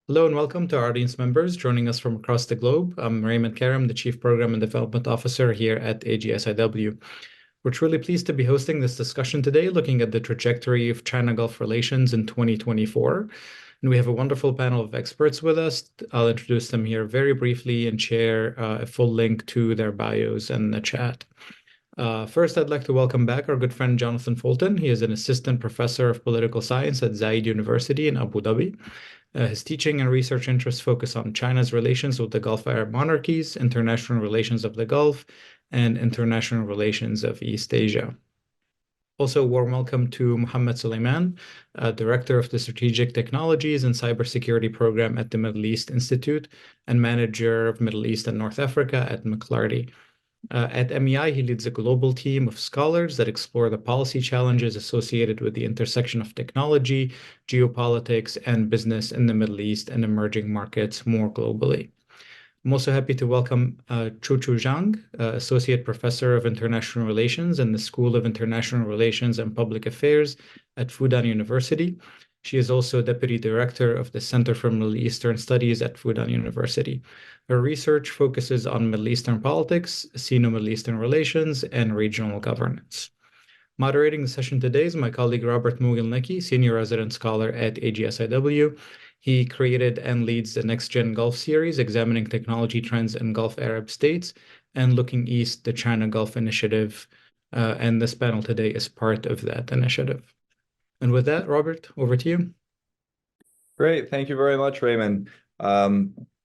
Hello and welcome to our audience members joining us from across the globe. I'm Raymond Karam, the Chief Program and Development Officer here at AGSIW. We're truly pleased to be hosting this discussion today, looking at the trajectory of China-Gulf relations in 2024. And we have a wonderful panel of experts with us. I'll introduce them here very briefly and share a full link to their bios in the chat. First, I'd like to welcome back our good friend Jonathan Fulton. He is an assistant professor of political science at Zayed University in Abu Dhabi. His teaching and research interests focus on China's relations with the Gulf Arab monarchies, international relations of the Gulf, and international relations of East Asia. Also, a warm welcome to Mohammed Soliman, Director of the Strategic Technologies and Cybersecurity Program at the Middle East Institute and Manager of Middle East and North Africa at McLarty. At MEI, he leads a global team of scholars that explore the policy challenges associated with the intersection of technology, geopolitics, and business in the Middle East and emerging markets more globally. I'm also happy to welcome Chuchu Zhang, Associate Professor of International Relations in the School of International Relations and Public Affairs at Fudan University. She is also Deputy Director of the Center for Middle Eastern Studies at Fudan University. Her research focuses on Middle Eastern politics, Sino-Middle Eastern relations, and regional governance. Moderating the session today is my colleague Robert Mogielnicki, Senior Resident Scholar at AGSIW. He created and leads the Next Gen Gulf series, examining technology trends in Gulf Arab states and looking east, the China Gulf Initiative. And this panel today is part of that initiative. And with that, Robert, over to you. Great. Thank you very much, Raymond.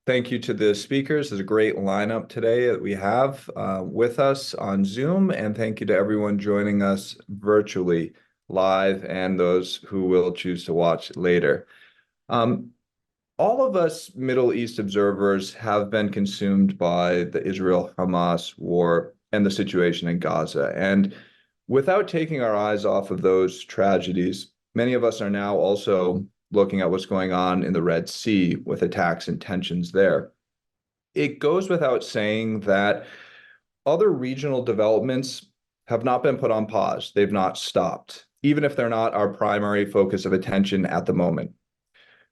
Thank you to the speakers. There's a great lineup today that we have with us on Zoom, and thank you to everyone joining us virtually live and those who will choose to watch later. All of us Middle East observers have been consumed by the Israel-Hamas war and the situation in Gaza. And without taking our eyes off of those tragedies, many of us are now also looking at what's going on in the Red Sea with attacks and tensions there. It goes without saying that other regional developments have not been put on pause. They've not stopped, even if they're not our primary focus of attention at the moment.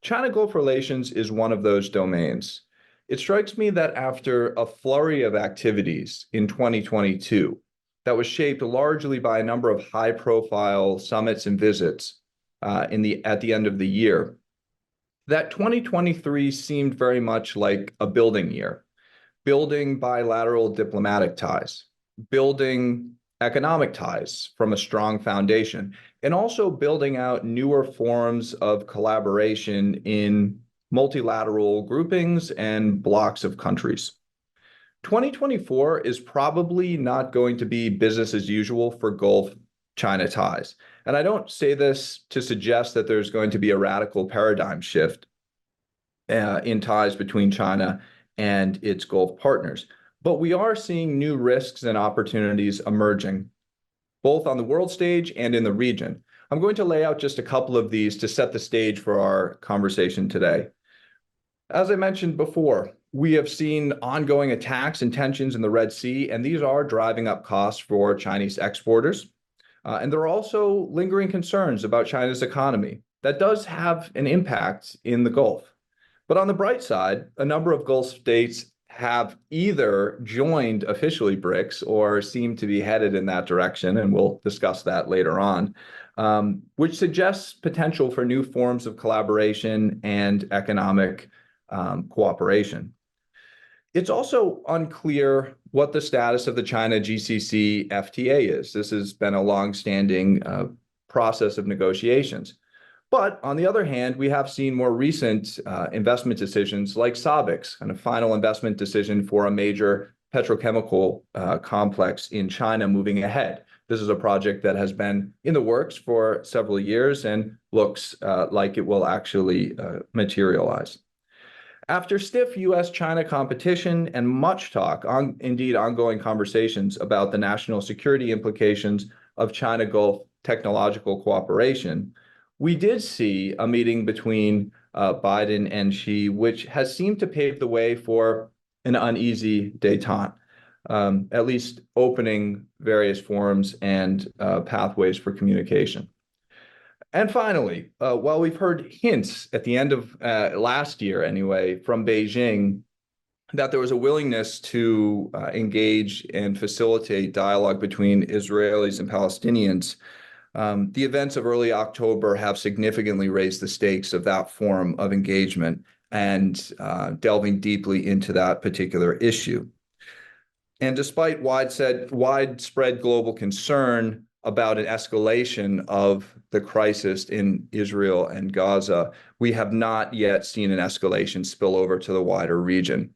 China-Gulf relations is one of those domains. It strikes me that after a flurry of activities in 2022, that was shaped largely by a number of high-profile summits and visits at the end of the year, that 2023 seemed very much like a building year, building bilateral diplomatic ties, building economic ties from a strong foundation, and also building out newer forms of collaboration in multilateral groupings and blocks of countries. 2024 is probably not going to be business as usual for Gulf-China ties. And I don't say this to suggest that there's going to be a radical paradigm shift in ties between China and its Gulf partners. But we are seeing new risks and opportunities emerging, both on the world stage and in the region. I'm going to lay out just a couple of these to set the stage for our conversation today. As I mentioned before, we have seen ongoing attacks and tensions in the Red Sea, and these are driving up costs for Chinese exporters. And there are also lingering concerns about China's economy. That does have an impact in the Gulf. But on the bright side, a number of Gulf states have either joined officially BRICS or seem to be headed in that direction, and we'll discuss that later on, which suggests potential for new forms of collaboration and economic cooperation. It's also unclear what the status of the China GCC FTA is. This has been a long-standing process of negotiations. But on the other hand, we have seen more recent investment decisions like SABIC's kind of final investment decision for a major petrochemical complex in China moving ahead. This is a project that has been in the works for several years and looks like it will actually materialize. After stiff U.S.-China competition and much talk, indeed ongoing conversations about the national security implications of China-Gulf technological cooperation, we did see a meeting between Biden and Xi, which has seemed to pave the way for an uneasy détente, at least opening various forums and pathways for communication. And finally, while we've heard hints at the end of last year, anyway, from Beijing that there was a willingness to engage and facilitate dialogue between Israelis and Palestinians, the events of early October have significantly raised the stakes of that form of engagement and delving deeply into that particular issue. And despite widespread global concern about an escalation of the crisis in Israel and Gaza, we have not yet seen an escalation spill over to the wider region.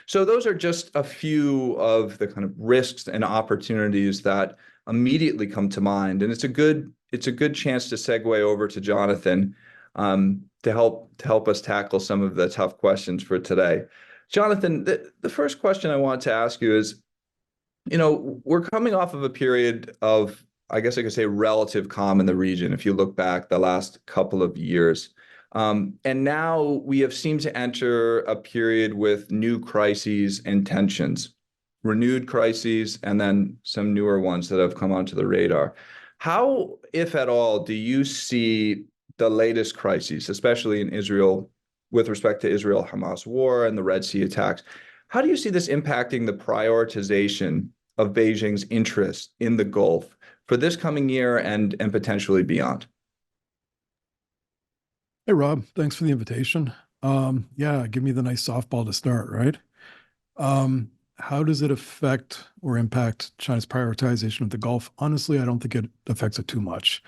So those are just a few of the kind of risks and opportunities that immediately come to mind. And it's a good chance to segue over to Jonathan to help us tackle some of the tough questions for today. Jonathan, the first question I want to ask you is, we're coming off of a period of, I guess I could say, relative calm in the region, if you look back the last couple of years. And now we have seemed to enter a period with new crises and tensions, renewed crises, and then some newer ones that have come onto the radar. How, if at all, do you see the latest crises, especially in Israel, with respect to Israel-Hamas war and the Red Sea attacks? How do you see this impacting the prioritization of Beijing's interest in the Gulf for this coming year and potentially beyond? Hey, Rob, thanks for the invitation. Yeah, give me the nice softball to start, right? How does it affect or impact China's prioritization of the Gulf? Honestly, I don't think it affects it too much.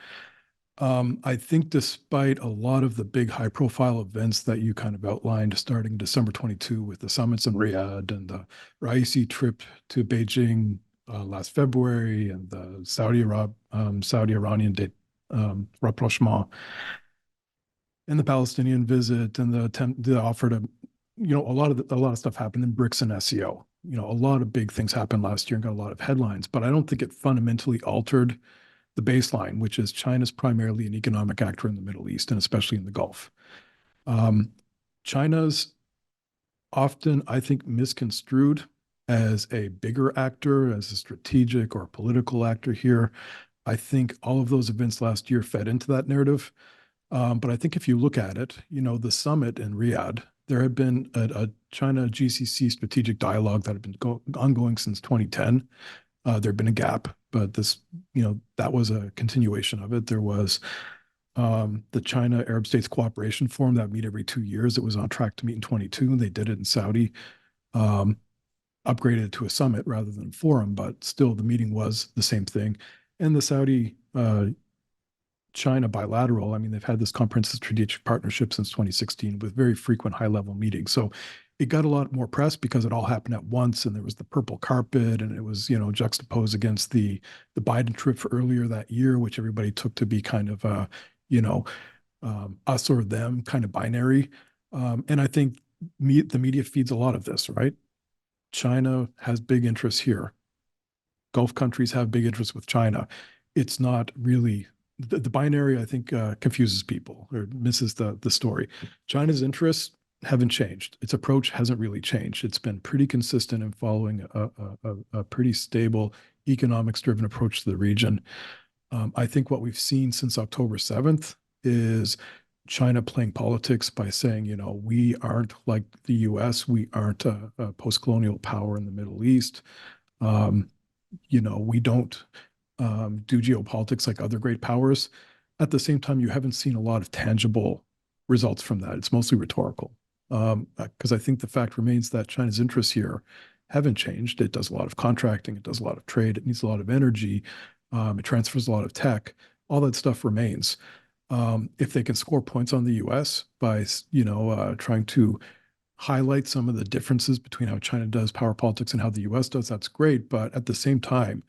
I think despite a lot of the big high-profile events that you kind of outlined starting December 22 with the summits in Riyadh and the Raisi trip to Beijing last February and the Saudi-Iranian rapprochement and the Palestinian visit and the offer to, a lot of stuff happened in BRICS and SEO. A lot of big things happened last year and got a lot of headlines, but I don't think it fundamentally altered the baseline, which is China's primarily an economic actor in the Middle East and especially in the Gulf. China's often, I think, misconstrued as a bigger actor, as a strategic or political actor here. I think all of those events last year fed into that narrative. But I think if you look at it, the summit in Riyadh, there had been a China GCC strategic dialogue that had been ongoing since 2010. There had been a gap, but this, that was a continuation of it. There was the China Arab States Cooperation Forum that meet every 2 years. It was on track to meet in 22. They did it in Saudi, upgraded it to a summit rather than a forum, but still the meeting was the same thing. And the Saudi China bilateral, I mean, they've had this comprehensive strategic partnership since 2016 with very frequent high-level meetings. So it got a lot more press because it all happened at once, and there was the purple carpet, and it was, juxtaposed against the Biden trip for earlier that year, which everybody took to be kind of us or them kind of binary. And I think the media feeds a lot of this, right? China has big interests here. Gulf countries have big interests with China. It's not really the binary, I think, confuses people or misses the story. China's interests haven't changed. Its approach hasn't really changed. It's been pretty consistent in following a pretty stable economics-driven approach to the region. I think what we've seen since October 7th is China playing politics by saying, we aren't like the US, we aren't a post-colonial power in the Middle East. We don't do geopolitics like other great powers. At the same time, you haven't seen a lot of tangible results from that. It's mostly rhetorical. Because I think the fact remains that China's interests here haven't changed. It does a lot of contracting, it does a lot of trade, it needs a lot of energy, it transfers a lot of tech. All that stuff remains. If they can score points on the US by, trying to highlight some of the differences between how China does power politics and how the US does, that's great. But at the same time,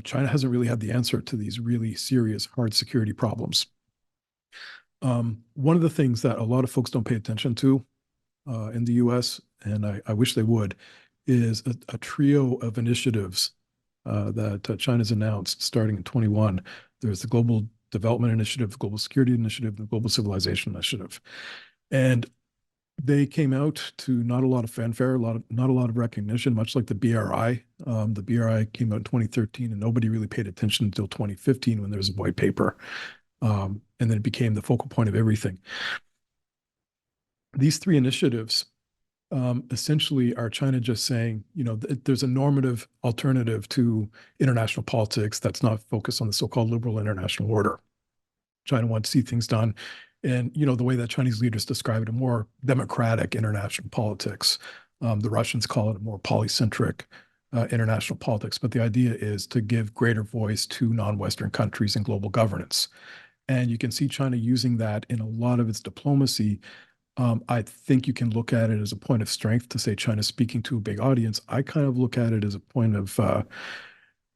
China hasn't really had the answer to these really serious, hard security problems. One of the things that a lot of folks don't pay attention to in the US, and I wish they would, is a trio of initiatives that China's announced starting in 21. There's the Global Development Initiative, the Global Security Initiative, the Global Civilization Initiative. And they came out to not a lot of fanfare, not a lot of recognition, much like the BRI. The BRI came out in 2013, and nobody really paid attention until 2015 when there was a white paper. And then it became the focal point of everything. These three initiatives essentially are China just saying, there's a normative alternative to international politics that's not focused on the so-called liberal international order. China wants to see things done in, the way that Chinese leaders describe it, a more democratic international politics. The Russians call it a more polycentric international politics, but the idea is to give greater voice to non-Western countries in global governance. And you can see China using that in a lot of its diplomacy. I think you can look at it as a point of strength to say China's speaking to a big audience. I kind of look at it as a point of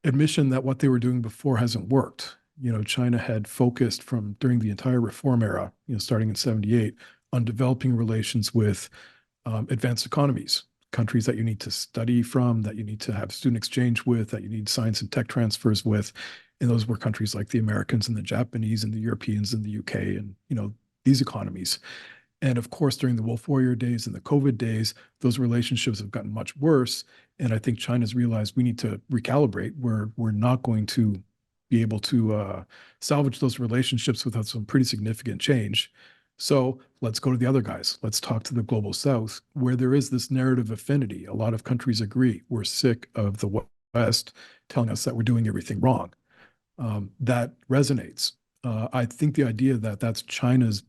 admission that what they were doing before hasn't worked. China had focused from during the entire reform era, starting in 78, on developing relations with advanced economies, countries that you need to study from, that you need to have student exchange with, that you need science and tech transfers with. And those were countries like the Americans and the Japanese and the Europeans and the UK and, these economies. And of course, during the Wolf Warrior days and the COVID days, those relationships have gotten much worse. And I think China's realized we need to recalibrate. We're not going to be able to salvage those relationships without some pretty significant change. So let's go to the other guys. Let's talk to the global South, where there is this narrative affinity. A lot of countries agree. We're sick of the West telling us that we're doing everything wrong. That resonates. I think the idea that that's China's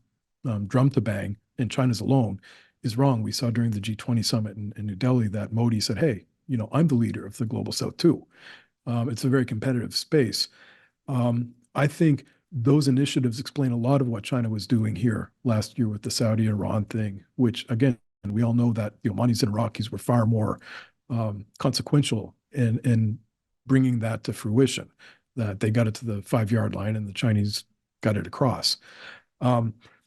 drum to bang and China's alone is wrong. We saw during the G20 summit in New Delhi that Modi said, hey, I'm the leader of the global South too. It's a very competitive space. I think those initiatives explain a lot of what China was doing here last year with the Saudi-Iran thing, which, again, we all know that the Omanis and Iraqis were far more consequential in bringing that to fruition, that they got it to the 5-yard line and the Chinese got it across.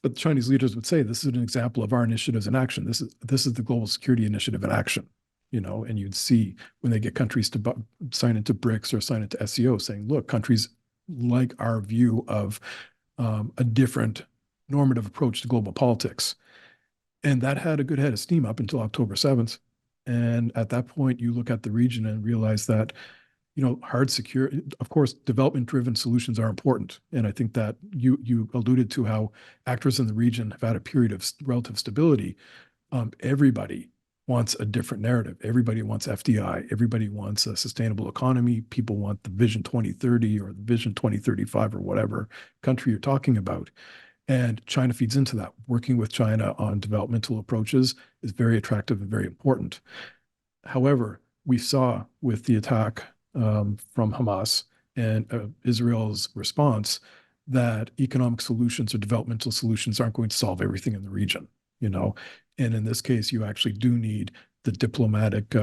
But the Chinese leaders would say, this is an example of our initiatives in action. This is the global security initiative in action, and you'd see when they get countries to sign into BRICS or sign into SEO saying, look, countries like our view of a different normative approach to global politics. And that had a good head of steam up until October 7th. And at that point, you look at the region and realize that, hard security, of course, development-driven solutions are important. And I think that you alluded to how actors in the region have had a period of relative stability. Everybody wants a different narrative. Everybody wants FDI. Everybody wants a sustainable economy. People want the Vision 2030 or the Vision 2035 or whatever country you're talking about. And China feeds into that. Working with China on developmental approaches is very attractive and very important. However, we saw with the attack from Hamas and Israel's response that economic solutions or developmental solutions aren't going to solve everything in the region, And in this case, you actually do need the diplomatic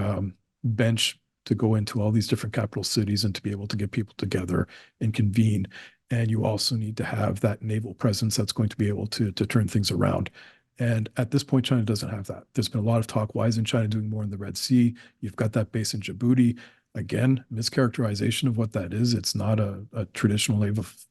bench to go into all these different capital cities and to be able to get people together and convene. And you also need to have that naval presence that's going to be able to turn things around. And at this point, China doesn't have that. There's been a lot of talk, why isn't China doing more in the Red Sea? You've got that base in Djibouti. Again, mischaracterization of what that is. It's not a traditional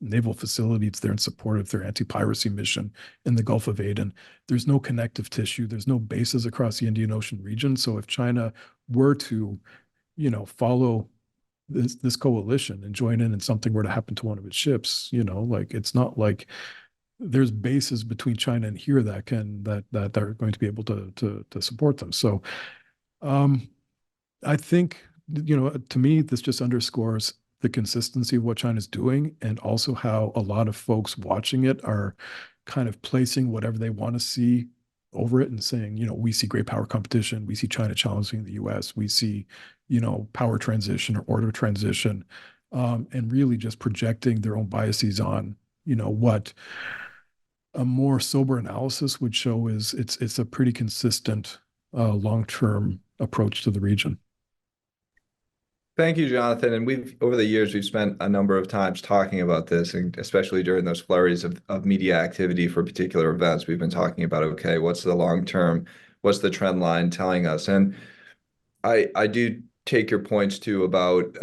naval facility. It's there in support of their anti-piracy mission in the Gulf of Aden. There's no connective tissue. There's no bases across the Indian Ocean region. So if China were to, follow this coalition and join in and something were to happen to one of its ships, it's not like there's bases between China and here that are going to be able to support them. So I think, to me, this just underscores the consistency of what China's doing and also how a lot of folks watching it are kind of placing whatever they want to see over it and saying, we see great power competition. We see China challenging the US. We see, power transition or order transition, and really just projecting their own biases on, what a more sober analysis would show is it's a pretty consistent long-term approach to the region. Thank you, Jonathan. And over the years, we've spent a number of times talking about this, and especially during those flurries of media activity for particular events, we've been talking about, okay, what's the long term, what's the trend line telling us? And I do take your points too about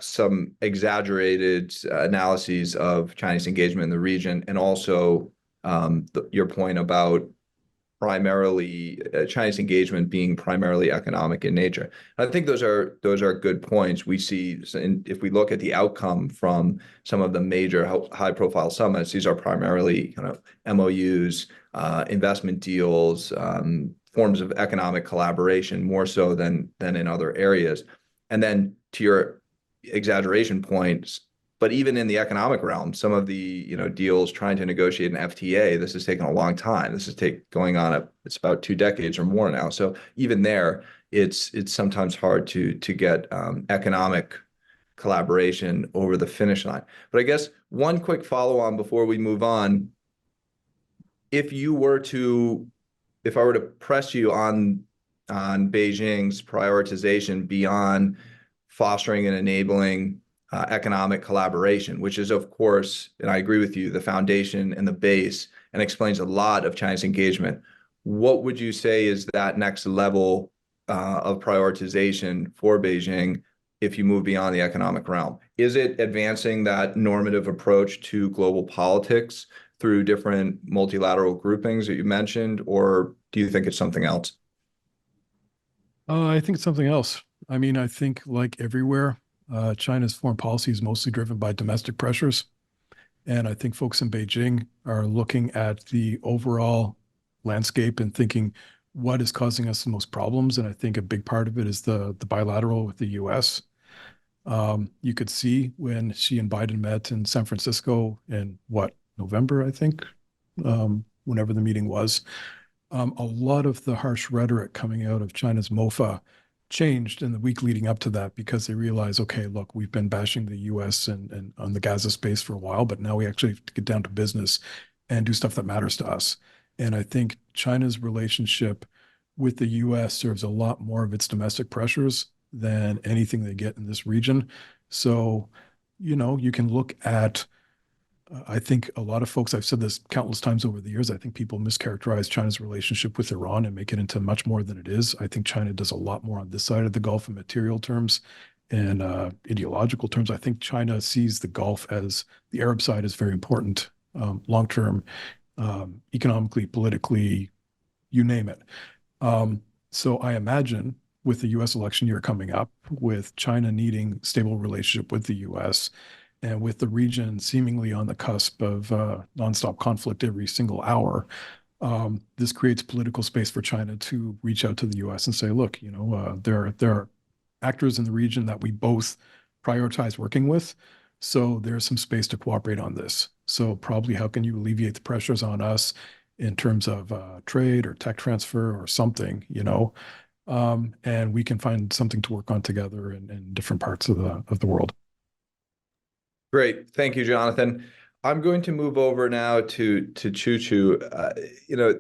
some exaggerated analyses of Chinese engagement in the region, and also your point about primarily Chinese engagement being primarily economic in nature. I think those are good points. We see, if we look at the outcome from some of the major high-profile summits, these are primarily kind of MOUs, investment deals, forms of economic collaboration, more so than in other areas. And then to your exaggeration points, but even in the economic realm, some of the deals trying to negotiate an FTA, this has taken a long time. This is going on it's about 2 decades or more now. So even there, it's sometimes hard to get economic collaboration over the finish line. But I guess one quick follow on before we move on, if I were to press you on Beijing's prioritization beyond fostering and enabling economic collaboration, which is, of course, and I agree with you, the foundation and the base, and explains a lot of China's engagement. What would you say is that next level of prioritization for Beijing if you move beyond the economic realm? Is it advancing that normative approach to global politics through different multilateral groupings that you mentioned, or do you think it's something else? I think it's something else. I mean, I think like everywhere, China's foreign policy is mostly driven by domestic pressures. And I think folks in Beijing are looking at the overall landscape and thinking, what is causing us the most problems? And I think a big part of it is the bilateral with the US. You could see when Xi and Biden met in San Francisco in November, I think, whenever the meeting was. A lot of the harsh rhetoric coming out of China's MOFA changed in the week leading up to that because they realized, okay, look, we've been bashing the US and on the Gaza space for a while, but now we actually have to get down to business and do stuff that matters to us. And I think China's relationship with the US serves a lot more of its domestic pressures than anything they get in this region. So, you can look at I think a lot of folks, I've said this countless times over the years, I think people mischaracterize China's relationship with Iran and make it into much more than it is. I think China does a lot more on this side of the Gulf in material terms and ideological terms. I think China sees the Gulf as the Arab side is very important, long-term, economically, politically, you name it. So I imagine with the US election year coming up, with China needing stable relationship with the US, and with the region seemingly on the cusp of nonstop conflict every single hour, this creates political space for China to reach out to the U.S. and say, look, there are actors in the region that we both prioritize working with, so there's some space to cooperate on this. So probably how can you alleviate the pressures on us in terms of trade or tech transfer or something, and we can find something to work on together in different parts of the world. Great. Thank you, Jonathan. I'm going to move over now to Chuchu.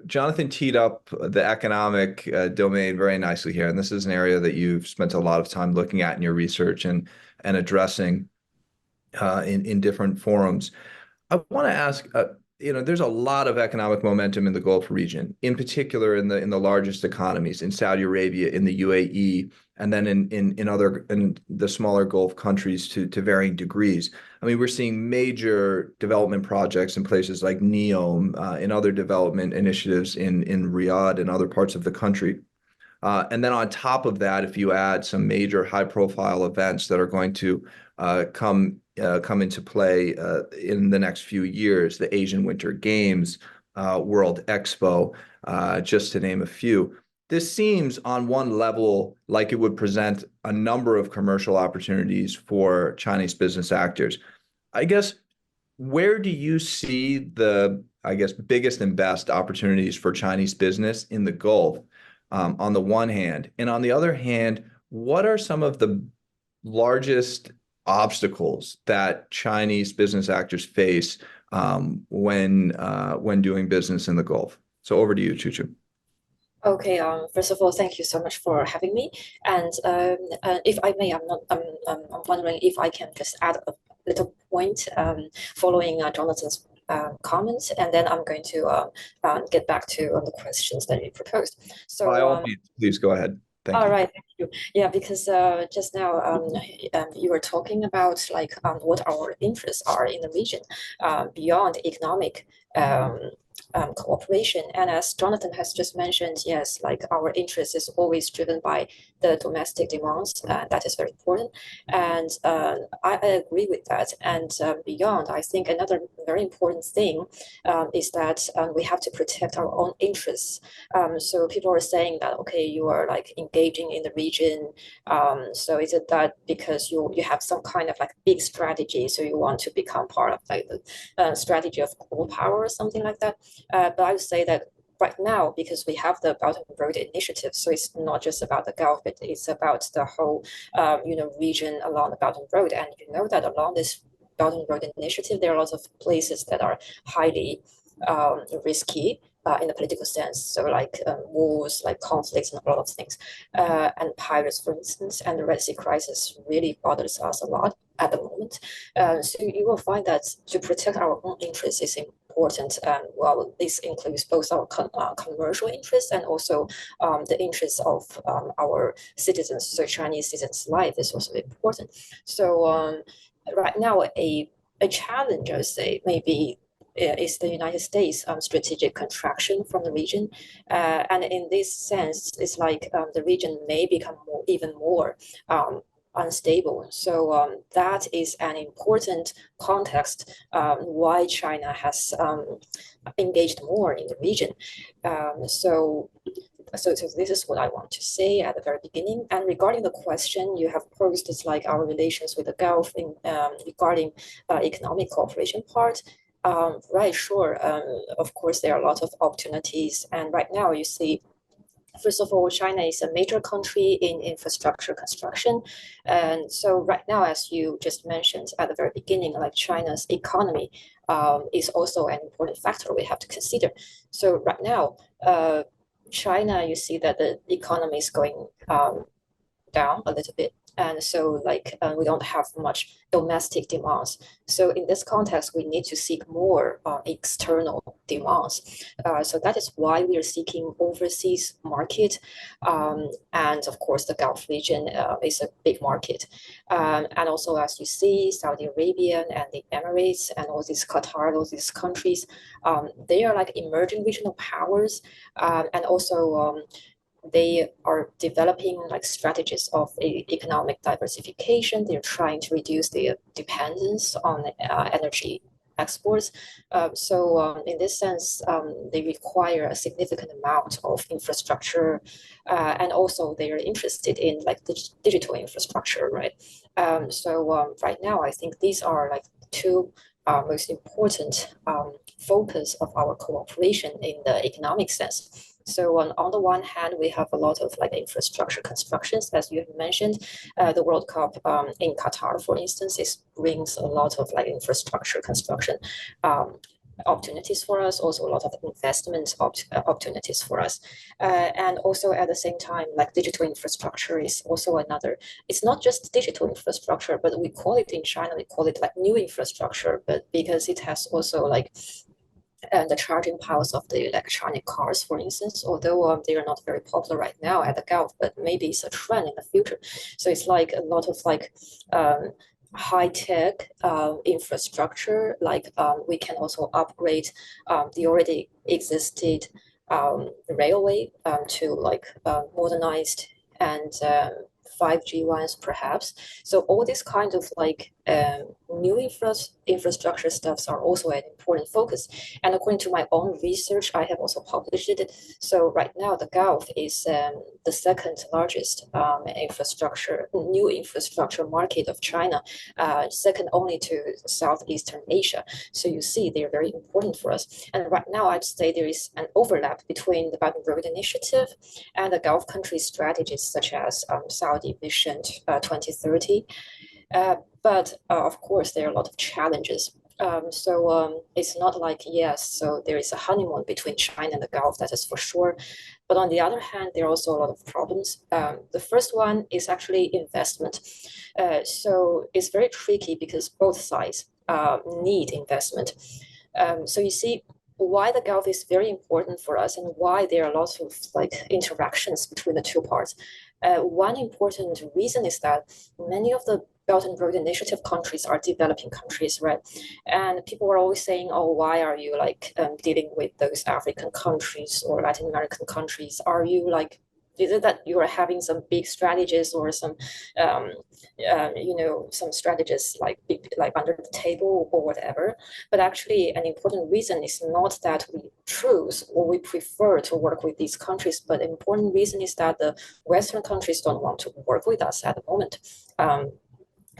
Jonathan teed up the economic domain very nicely here, and this is an area that you've spent a lot of time looking at in your research and addressing in different forums. I want to ask, there's a lot of economic momentum in the Gulf region, in particular in the largest economies, in Saudi Arabia, in the UAE, and then in the smaller Gulf countries to varying degrees. I mean, we're seeing major development projects in places like NEOM, in other development initiatives in Riyadh and other parts of the country. And then on top of that, if you add some major high-profile events that are going to come into play in the next few years, the Asian Winter Games, World Expo, just to name a few. This seems on one level like it would present a number of commercial opportunities for Chinese business actors. I guess, where do you see the, biggest and best opportunities for Chinese business in the Gulf, on the one hand? And on the other hand, what are some of the largest obstacles that Chinese business actors face when doing business in the Gulf? So over to you, Chuchu. Okay. First of all, thank you so much for having me. And if I may, I'm wondering if I can just add a little point following Jonathan's comments, and then I'm going to get back to the questions that you proposed. So by all means, please go ahead. Thank you. Right, thank you. Yeah, because just now you were talking about what our interests are in the region beyond economic cooperation. And as Jonathan has just mentioned, yes, like our interest is always driven by the domestic demands. That is very important. And I agree with that. And beyond, I think another very important thing is that we have to protect our own interests. So people are saying that, okay, you are like engaging in the region. So is it that because you have some kind of like big strategy, so you want to become part of like the strategy of global power or something like that? But I would say that right now, because we have the Belt and Road Initiative, so it's not just about the Gulf, but it's about the whole, region along the Belt and Road. And you know that along this Belt and Road Initiative, there are lots of places that are highly risky in the political sense. So like wars, like conflicts, and a lot of things. And pirates, for instance, and the Red Sea crisis really bothers us a lot at the moment. So you will find that to protect our own interests is important. Well, this includes both our commercial interests and also the interests of our citizens. So Chinese citizens' life is also important. So right now, a challenge, I would say, maybe is the United States strategic contraction from the region. And in this sense, it's like the region may become even more unstable. So that is an important context why China has engaged more in the region. So this is what I want to say at the very beginning. And regarding the question you have posed, it's like our relations with the Gulf in regarding economic cooperation part. Right, sure. Of course, there are a lot of opportunities. And right now, you see, first of all, China is a major country in infrastructure construction. And so right now, as you just mentioned at the very beginning, like China's economy is also an important factor we have to consider. So right now, China, you see that the economy is going down a little bit. And so like we don't have much domestic demands. So in this context, we need to seek more external demands. So that is why we are seeking overseas market. And of course, the Gulf region is a big market. And also, as you see, Saudi Arabia and the Emirates and all these Qatar, all these countries, they are like emerging regional powers. And also, they are developing like strategies of economic diversification. They're trying to reduce their dependence on energy exports. So in this sense, they require a significant amount of infrastructure, and also they are interested in like digital infrastructure, right? So right now, I think these are like two most important focus of our cooperation in the economic sense. So on the one hand, we have a lot of like infrastructure constructions, as you have mentioned. The World Cup in Qatar, for instance, brings a lot of like infrastructure construction opportunities for us, also a lot of investment opportunities for us. And also at the same time, like digital infrastructure is also another, it's not just digital infrastructure, but we call it in China, we call it like new infrastructure, but because it has also like and the charging powers of the electronic cars, for instance, although they are not very popular right now at the Gulf, but maybe it's a trend in the future. So it's like a lot of like high-tech infrastructure, like we can also upgrade the already existed railway to like modernized and 5G ones, perhaps. So all these kind of like new infrastructure stuffs are also an important focus. And according to my own research, I have also published it. So right now, the Gulf is the second largest new infrastructure market of China, second only to Southeastern Asia. So you see, they are very important for us. And right now, I'd say there is an overlap between the Belt and Road Initiative and the Gulf country strategies such as Saudi Vision 2030. But of course, there are a lot of challenges. So it's not like, yes, so there is a honeymoon between China and the Gulf, that is for sure. But on the other hand, there are also a lot of problems. The first one is actually investment. So it's very tricky because both sides need investment. So you see, why the Gulf is very important for us and why there are lots of like interactions between the two parts. One important reason is that many of the Belt and Road Initiative countries are developing countries, right? And people are always saying, oh, why are you like dealing with those African countries or Latin American countries? Are you like, is it that you are having some big strategies or some, some strategies like under the table or whatever? But actually, an important reason is not that we choose or we prefer to work with these countries, but an important reason is that the Western countries don't want to work with us at the moment.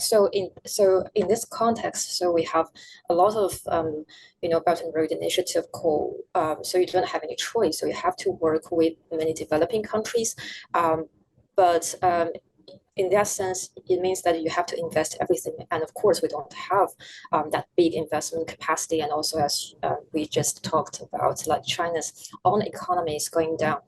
So in this context, so we have a lot of Belt and Road Initiative call. So you don't have any choice. So you have to work with many developing countries, but in that sense, it means that you have to invest everything. And of course, we don't have that big investment capacity. And also, as we just talked about, like China's own economy is going down.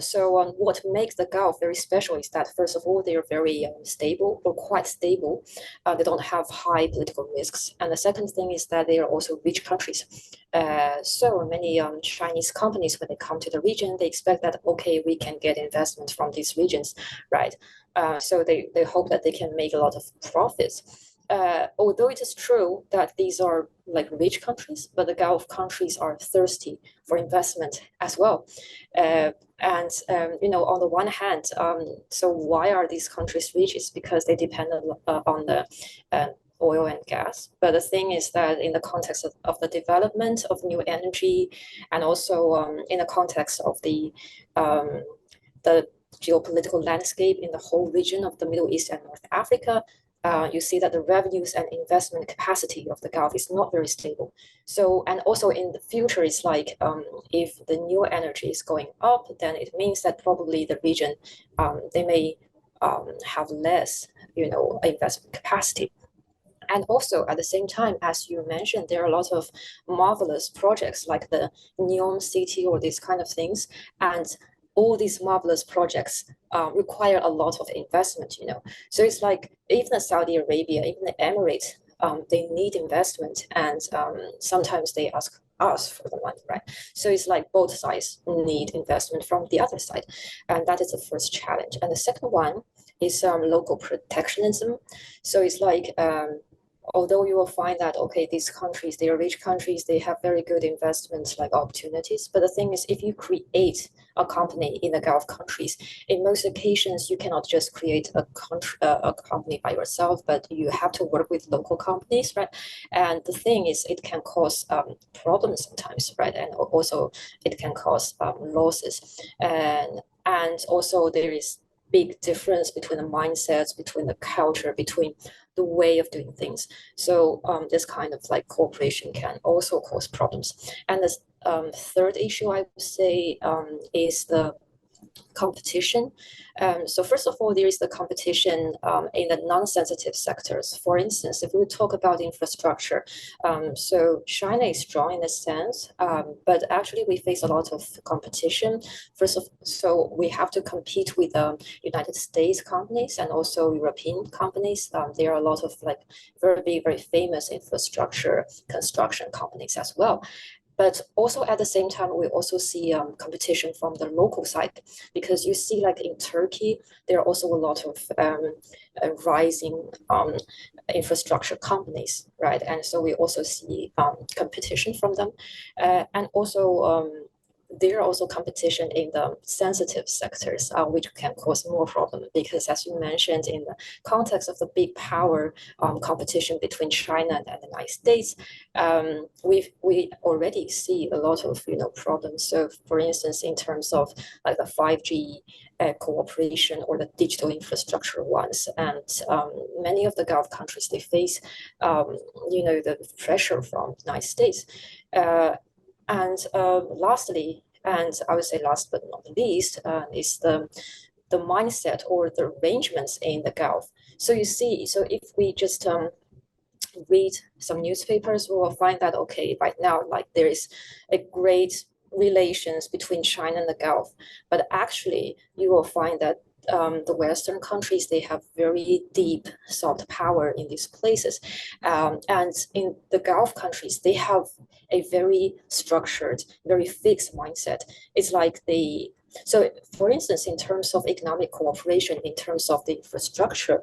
So what makes the Gulf very special is that, first of all, they're very stable or quite stable. They don't have high political risks. And the second thing is that they are also rich countries. So many Chinese companies, when they come to the region, they expect that, okay, we can get investment from these regions, right? So they hope that they can make a lot of profits. Although it is true that these are like rich countries, but the Gulf countries are thirsty for investment as well. On the one hand, so why are these countries rich? It's because they depend on the oil and gas. But the thing is that in the context of the development of new energy, and also in the context of the geopolitical landscape in the whole region of the Middle East and North Africa, you see that the revenues and investment capacity of the Gulf is not very stable. So, and also in the future, it's like if the new energy is going up, then it means that probably the region, they may have less, investment capacity. And also at the same time, as you mentioned, there are a lot of marvelous projects like the Neon City or these kind of things. And all these marvelous projects require a lot of investment, So it's like even Saudi Arabia, even the Emirates, they need investment, and sometimes they ask us for the money, right? So it's like both sides need investment from the other side, and that is the first challenge. And the second one is local protectionism. So it's like although you will find that, okay, these countries, they are rich countries, they have very good investments like opportunities. But the thing is, if you create a company in the Gulf countries, in most occasions, you cannot just create a company by yourself, but you have to work with local companies, right? And the thing is, it can cause problems sometimes, right? And also it can cause losses. And also there is big difference between the mindsets, between the culture, between the way of doing things. So this kind of like cooperation can also cause problems. And the third issue I would say is the competition. So first of all, there is the competition in the non-sensitive sectors. For instance, if we talk about infrastructure, so China is strong in a sense, but actually we face a lot of competition. So we have to compete with United States companies and also European companies. There are a lot of like very big, very famous infrastructure construction companies as well. But also at the same time, we also see competition from the local side, because you see like in Turkey, there are also a lot of rising infrastructure companies, right? And so we also see competition from them. And also there are also competition in the sensitive sectors, which can cause more problem, because as you mentioned, in the context of the big power competition between China and the United States, we already see a lot of problems. So for instance, in terms of like the 5G cooperation or the digital infrastructure ones, and many of the Gulf countries, they face the pressure from the United States. And lastly, and I would say last but not least, is the mindset or the arrangements in the Gulf. So you see, so if we just read some newspapers, we will find that, okay, right now, like there is a great relations between China and the Gulf, but actually you will find that the Western countries, they have very deep soft power in these places. And in the Gulf countries, they have a very structured, very fixed mindset. It's like so for instance, in terms of economic cooperation, in terms of the infrastructure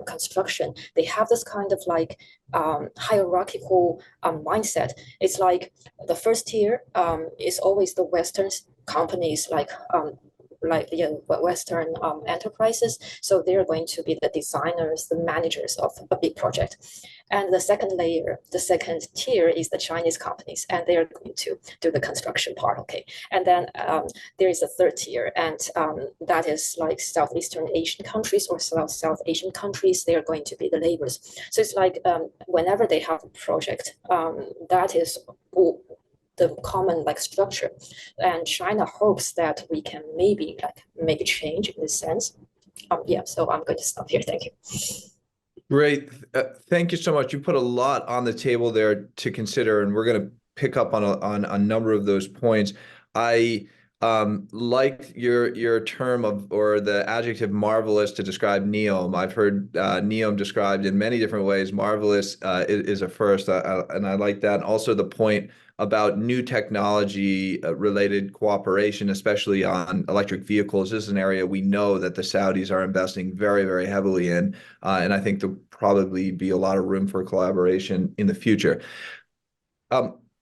construction, they have this kind of like hierarchical mindset. It's like the first tier is always the Western companies like Western enterprises. So they're going to be the designers, the managers of a big project. And the second layer, the second tier is the Chinese companies, and they're going to do the construction part, okay? And then there is a third tier, and that is like Southeastern Asian countries or South Asian countries. They're going to be the laborers. So it's like whenever they have a project, that is the common like structure, and China hopes that we can maybe like make a change in this sense. Yeah, so I'm going to stop here. Thank you. Great. Thank you so much. You put a lot on the table there to consider, and we're going to pick up on a number of those points. I like your term or the adjective marvelous to describe NEOM. I've heard NEOM described in many different ways. Marvelous is a first, and I like that. And also the point about new technology related cooperation, especially on electric vehicles. This is an area we know that the Saudis are investing very, very heavily in. And I think there'll probably be a lot of room for collaboration in the future.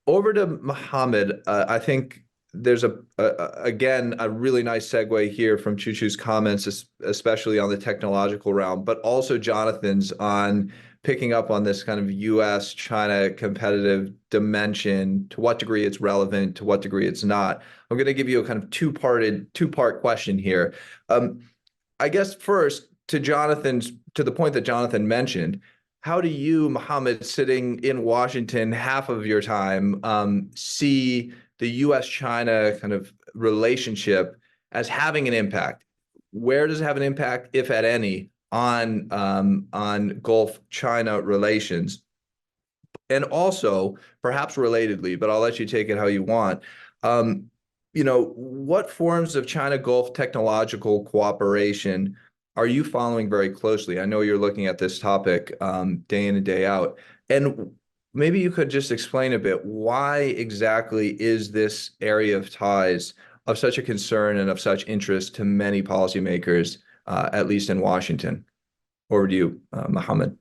Over to Mohammed. I think there's again a really nice segue here from Chuchu's comments, especially on the technological realm, but also Jonathan's on picking up on this kind of U.S.-China competitive dimension, to what degree it's relevant, to what degree it's not. I'm going to give you a kind of two-part question here. I guess first, to the point that Jonathan mentioned, how do you, Mohammed, sitting in Washington half of your time, see the U.S.-China kind of relationship as having an impact? Where does it have an impact, if at any, on Gulf-China relations? And also, perhaps relatedly, but I'll let you take it how you want, what forms of China-Gulf technological cooperation are you following very closely? I know you're looking at this topic day in and day out. And maybe you could just explain a bit, why exactly is this area of ties of such a concern and of such interest to many policymakers, at least in Washington? Over to you, Mohammed.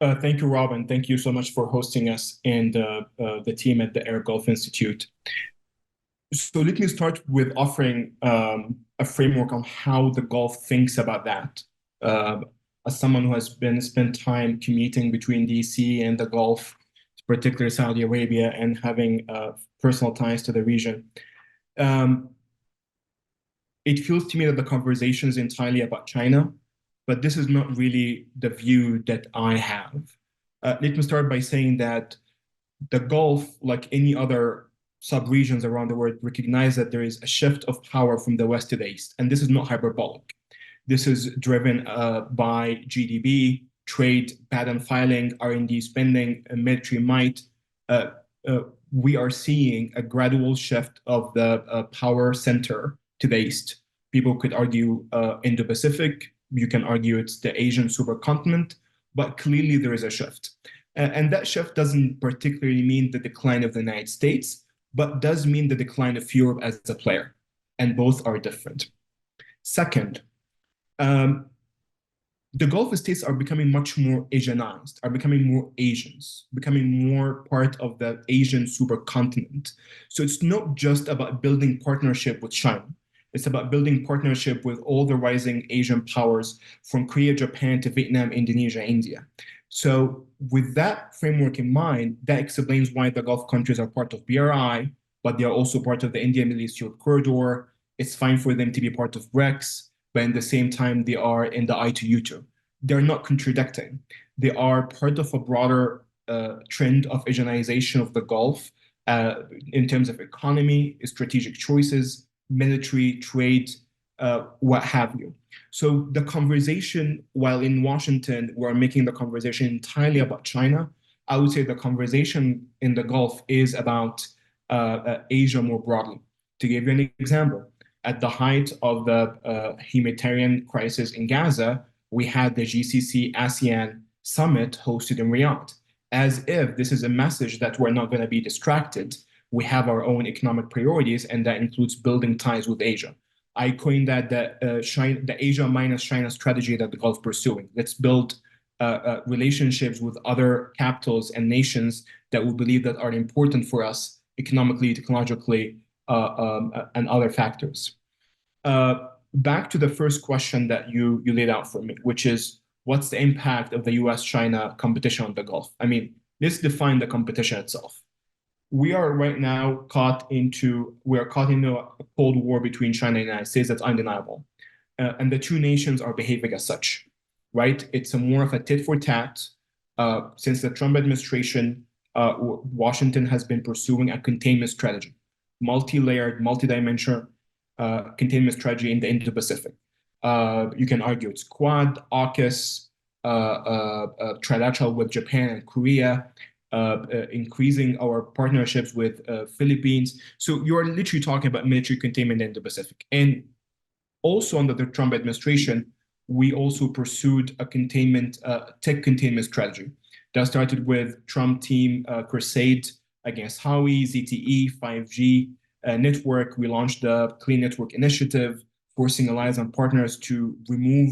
Thank you, Rob, and thank you so much for hosting us and the team at the Arab Gulf Institute. So let me start with offering a framework on how the Gulf thinks about that. As someone who has spent time commuting between DC and the Gulf, particularly Saudi Arabia, and having personal ties to the region, it feels to me that the conversation is entirely about China, but this is not really the view that I have. Let me start by saying that the Gulf, like any other sub-regions around the world, recognize that there is a shift of power from the West to the East, and this is not hyperbolic. This is driven by GDP, trade, patent filing, R&D spending, and military might. We are seeing a gradual shift of the power center to the East. People could argue Indo-Pacific. You can argue it's the Asian supercontinent, but clearly there is a shift. And that shift doesn't particularly mean the decline of the United States, but does mean the decline of Europe as a player, and both are different. Second, the Gulf states are becoming much more Asianized, are becoming more Asians, becoming more part of the Asian supercontinent. So it's not just about building partnership with China. It's about building partnership with all the rising Asian powers from Korea, Japan to Vietnam, Indonesia, India. So with that framework in mind, that explains why the Gulf countries are part of BRI, but they are also part of the India-Middle East Europe corridor. It's fine for them to be part of BRICS, but at the same time, they are in the I2U2. They're not contradicting. They are part of a broader trend of Asianization of the Gulf in terms of economy, strategic choices, military, trade, what have you. So the conversation, while in Washington, we're making the conversation entirely about China, I would say the conversation in the Gulf is about Asia more broadly. To give you an example, At the height of the humanitarian crisis in Gaza, we had the GCC ASEAN summit hosted in Riyadh, as if this is a message that we're not going to be distracted. We have our own economic priorities, and that includes building ties with Asia. I coined that the Asia minus China strategy that the Gulf is pursuing. Let's build relationships with other capitals and nations that we believe that are important for us economically, technologically, and other factors. Back to the first question that you laid out for me, which is, what's the impact of the US-China competition on the Gulf? I mean, let's define the competition itself. We are right now caught into a Cold War between China and the United States that's undeniable. And the two nations are behaving as such, right? It's more of a tit for tat. Since the Trump administration, Washington has been pursuing a containment strategy, multi-layered, multi-dimensional containment strategy in the Indo-Pacific. You can argue it's Quad, AUKUS, trilateral with Japan and Korea, increasing our partnerships with Philippines. So you're literally talking about military containment in the Pacific. And also under the Trump administration, we also pursued a tech containment strategy that started with Trump team crusade against Huawei, ZTE, 5G network. We launched the Clean Network Initiative, forcing allies and partners to remove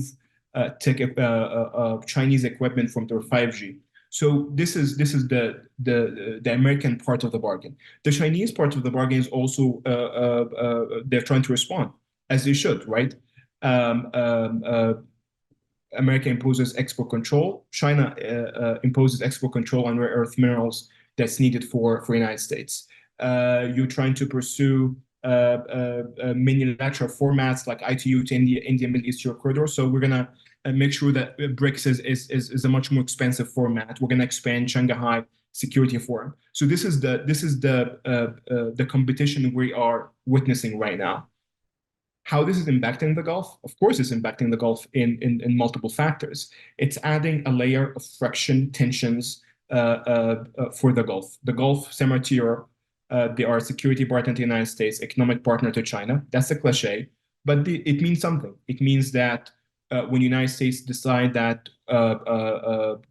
Chinese equipment from their 5G. So this is the American part of the bargain. The Chinese part of the bargain is also they're trying to respond, as they should, right? America imposes export control. China imposes export control on rare earth minerals that's needed for the United States. You're trying to pursue minilateral formats like ITU to India Middle East corridor. So we're gonna make sure that BRICS is a much more expensive format. We're gonna expand Shanghai Security Forum. So this is the competition we are witnessing right now. How this is impacting the Gulf? Of course, it's impacting the Gulf in multiple factors. It's adding a layer of friction, tensions for the Gulf. The Gulf semi-tier, they are a security partner to the United States, economic partner to China. That's a cliche, but it means something. It means that when the United States decide that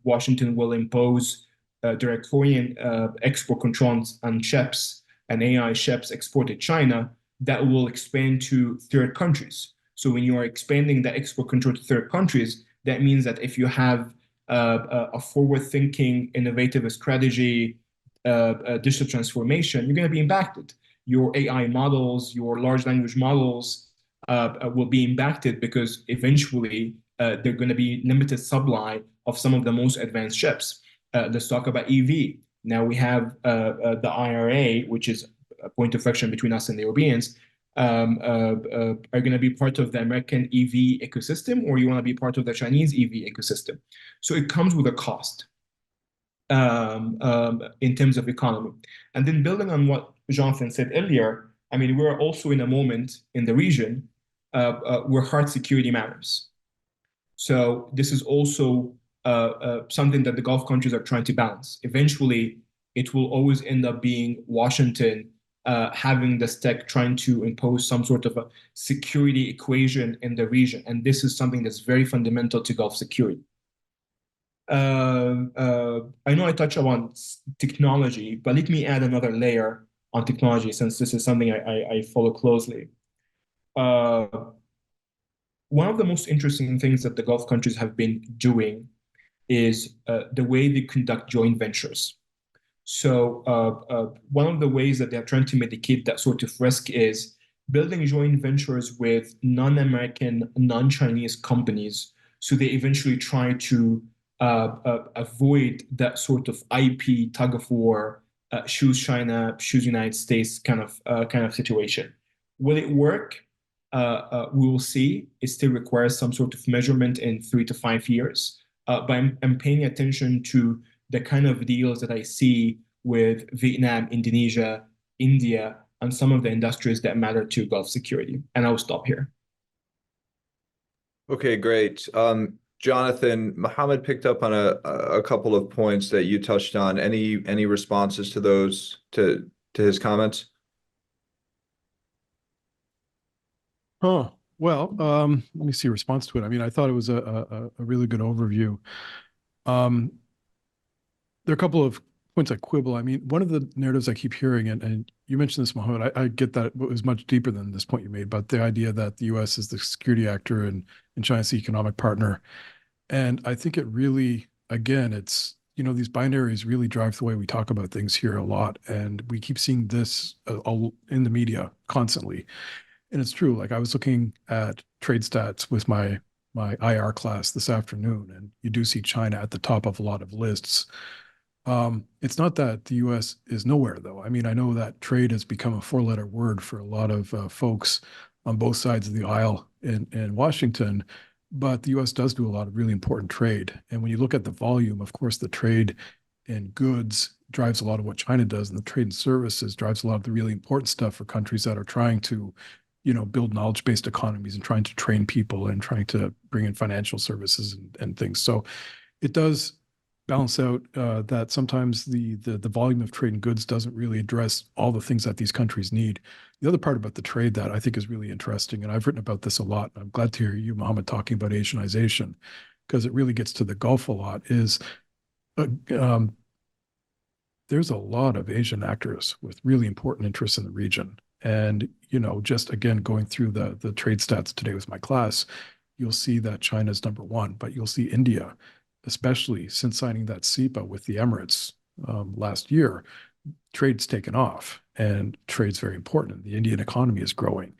Washington will impose draconian export controls on chips and AI chips exported to China, that will expand to third countries. So when you are expanding the export control to third countries, that means that if you have a forward-thinking, innovative strategy, digital transformation, you're going to be impacted. Your AI models, your large language models will be impacted because eventually they're going to be limited supply of some of the most advanced chips. Let's talk about EV. Now we have the IRA, which is a point of friction between us and the Europeans, are going to be part of the American EV ecosystem, or you want to be part of the Chinese EV ecosystem. So it comes with a cost in terms of economy. And then building on what Jonathan said earlier, I mean, we're also in a moment in the region where hard security matters. So this is also something that the Gulf countries are trying to balance. Eventually, it will always end up being Washington having the stick, trying to impose some sort of a security equation in the region. And this is something that's very fundamental to Gulf security. I know I touched on technology, but let me add another layer on technology, since this is something I follow closely. One of the most interesting things that the Gulf countries have been doing is the way they conduct joint ventures. So one of the ways that they're trying to mitigate that sort of risk is building joint ventures with non-American, non-Chinese companies. So they eventually try to avoid that sort of IP tug of war, choose China, choose United States kind of situation. Will it work? We will see. It still requires some sort of measurement in 3 to 5 years. But I'm paying attention to the kind of deals that I see with Vietnam, Indonesia, India, and some of the industries that matter to Gulf security. And I'll stop here. Okay, great. Jonathan, Mohammed picked up on a couple of points that you touched on. Any responses to those, to his comments? Oh, well, let me see a response to it. I mean, I thought it was a really good overview. Um, there are a couple of points I quibble. I mean, one of the narratives I keep hearing, and you mentioned this, Mohammed, I get that it was much deeper than this point you made, but the idea that the US is the security actor and China's the economic partner. And I think it really, again, it's, these binaries really drive the way we talk about things here a lot. And we keep seeing this all in the media constantly. And it's true. Like I was looking at trade stats with my IR class this afternoon, and you do see China at the top of a lot of lists. It's not that the U.S. is nowhere, though. I mean, I know that trade has become a four-letter word for a lot of folks on both sides of the aisle in Washington, but the U.S. does do a lot of really important trade. And when you look at the volume, of course, the trade in goods drives a lot of what China does, and the trade in services drives a lot of the really important stuff for countries that are trying to, build knowledge-based economies and trying to train people and trying to bring in financial services and things. So it does balance out that sometimes the volume of trade in goods doesn't really address all the things that these countries need. The other part about the trade that I think is really interesting, and I've written about this a lot, and I'm glad to hear you, Mohammed, talking about Asianization, because it really gets to the Gulf a lot, is there's a lot of Asian actors with really important interests in the region. And, just again, going through the trade stats today with my class, you'll see that China's number one, but you'll see India, especially since signing that CEPA with the Emirates last year, trade's taken off, and trade's very important. The Indian economy is growing,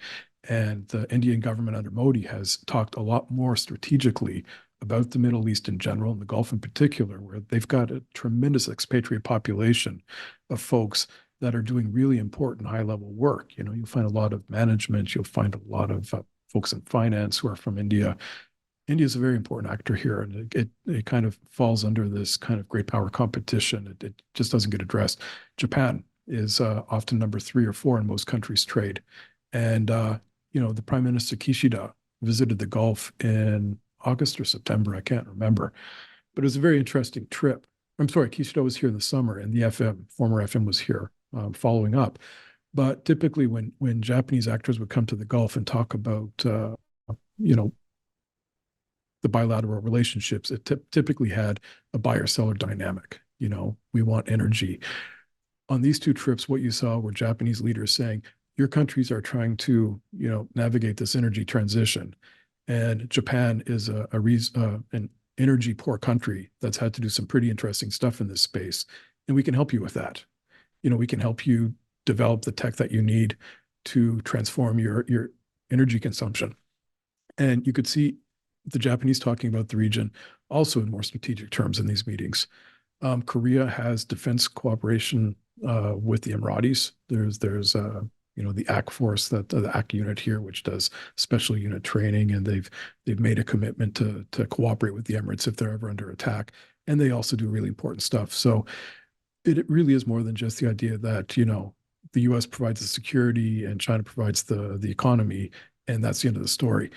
and the Indian government under Modi has talked a lot more strategically about the Middle East in general, and the Gulf in particular, where they've got a tremendous expatriate population of folks that are doing really important high-level work. You'll find a lot of management, you'll find a lot of folks in finance who are from India. India is a very important actor here, and it kind of falls under this kind of great power competition. It just doesn't get addressed. Japan is often number 3 or 4 in most countries' trade. And, the Prime Minister Kishida visited the Gulf in August or September, I can't remember. But it was a very interesting trip. I'm sorry, Kishida was here in the summer, and the former FM was here following up. But typically when Japanese actors would come to the Gulf and talk about, the bilateral relationships, it typically had a buyer-seller dynamic. We want energy. On these 2 trips, what you saw were Japanese leaders saying, your countries are trying to, navigate this energy transition. And Japan is an energy-poor country that's had to do some pretty interesting stuff in this space. And we can help you with that. We can help you develop the tech that you need to transform your energy consumption. And you could see the Japanese talking about the region also in more strategic terms in these meetings. Korea has defense cooperation with the Emiratis. There's the AC force, the AC unit here, which does special unit training, and they've made a commitment to cooperate with the Emirates if they're ever under attack. And they also do really important stuff. So it really is more than just the idea that the U.S. provides the security and China provides the economy, and that's the end of the story.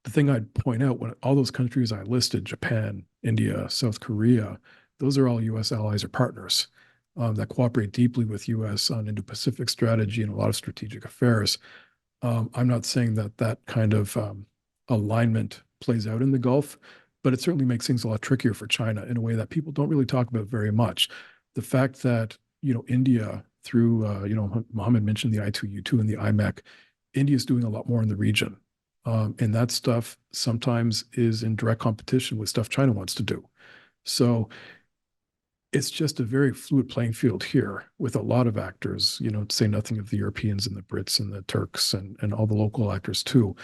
The thing I'd point out, when all those countries I listed, Japan, India, South Korea, those are all U.S. allies or partners that cooperate deeply with U.S. on Indo-Pacific strategy and a lot of strategic affairs. I'm not saying that kind of alignment plays out in the Gulf, but it certainly makes things a lot trickier for China in a way that people don't really talk about very much. The fact that, India through, Mohammed mentioned the I2U2 and the IMEC, India is doing a lot more in the region. And that stuff sometimes is in direct competition with stuff China wants to do. So it's just a very fluid playing field here with a lot of actors, to say nothing of the Europeans and the Brits and the Turks and all the local actors too.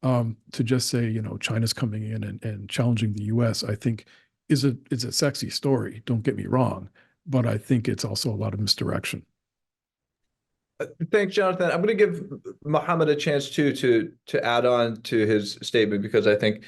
To just say, China's coming in and challenging the US, I think is a sexy story, don't get me wrong, but I think it's also a lot of misdirection. Thanks, Jonathan. I'm going to give Mohammed a chance too to add on to his statement, because I think,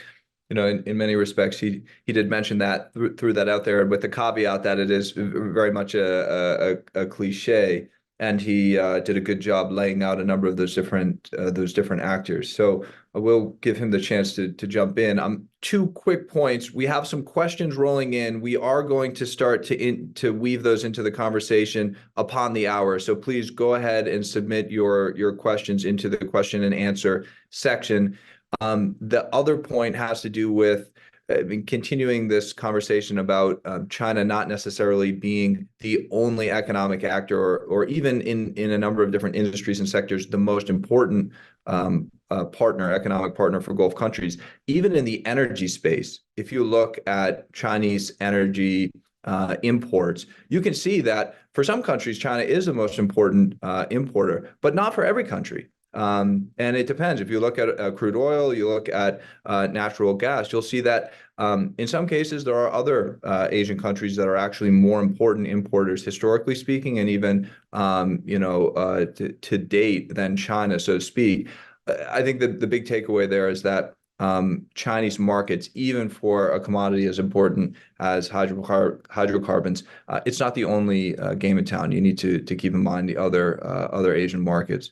in many respects, he did mention that, threw that out there, with the caveat that it is very much a cliche. and he did a good job laying out a number of those different actors. So I will give him the chance to jump in. 2 quick points. We have some questions rolling in. We are going to start to weave those into the conversation upon the hour. So please go ahead and submit your questions into the question and answer section. The other point has to do with continuing this conversation about China not necessarily being the only economic actor, or even in a number of different industries and sectors, the most important economic partner for Gulf countries. Even in the energy space, if you look at Chinese energy imports, you can see that for some countries, China is the most important importer, but not for every country. And it depends. If you look at crude oil, you look at natural gas, you'll see that in some cases there are other Asian countries that are actually more important importers, historically speaking, and even to date than China, so to speak. I think that the big takeaway there is that Chinese markets, even for a commodity as important as hydrocarbons, it's not the only game in town. You need to keep in mind the other Asian markets.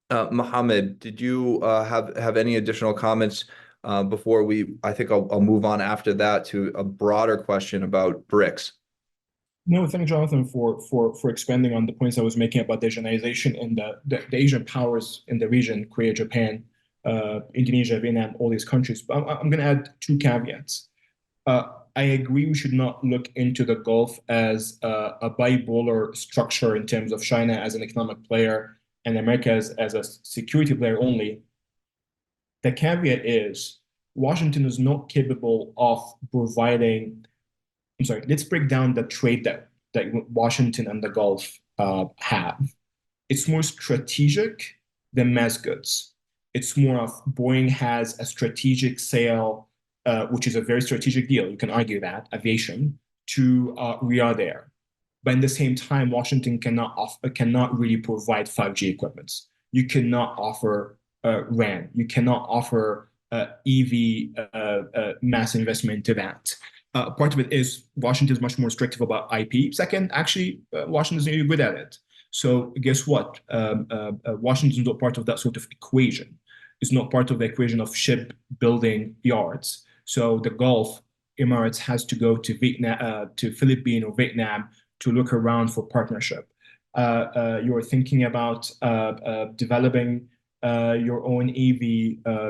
Mohammed, did you have any additional comments before I think I'll move on after that to a broader question about BRICS. No, thank you, Jonathan, for expanding on the points I was making about the Asianization and the Asian powers in the region, Korea, Japan, Indonesia, Vietnam, all these countries. But I'm going to add 2 caveats. I agree we should not look into the Gulf as a bipolar structure in terms of China as an economic player and America as a security player only. The caveat is Washington is not capable of providing. I'm sorry, let's break down the trade that Washington and the Gulf have. It's more strategic than mass goods. It's more of Boeing has a strategic sale, which is a very strategic deal. You can argue that, aviation, to Riyadh Air. But in the same time, Washington cannot really provide 5G equipment. You cannot offer RAN. You cannot offer EV mass investment into that. Part of it is Washington is much more restrictive about IP. Second, actually, Washington is really good at it. So guess what? Washington is not part of that sort of equation. It's not part of the equation of shipbuilding yards. So the Gulf Emirates has to go to Vietnam, to Philippines or Vietnam to look around for partnership. You're thinking about developing your own EV.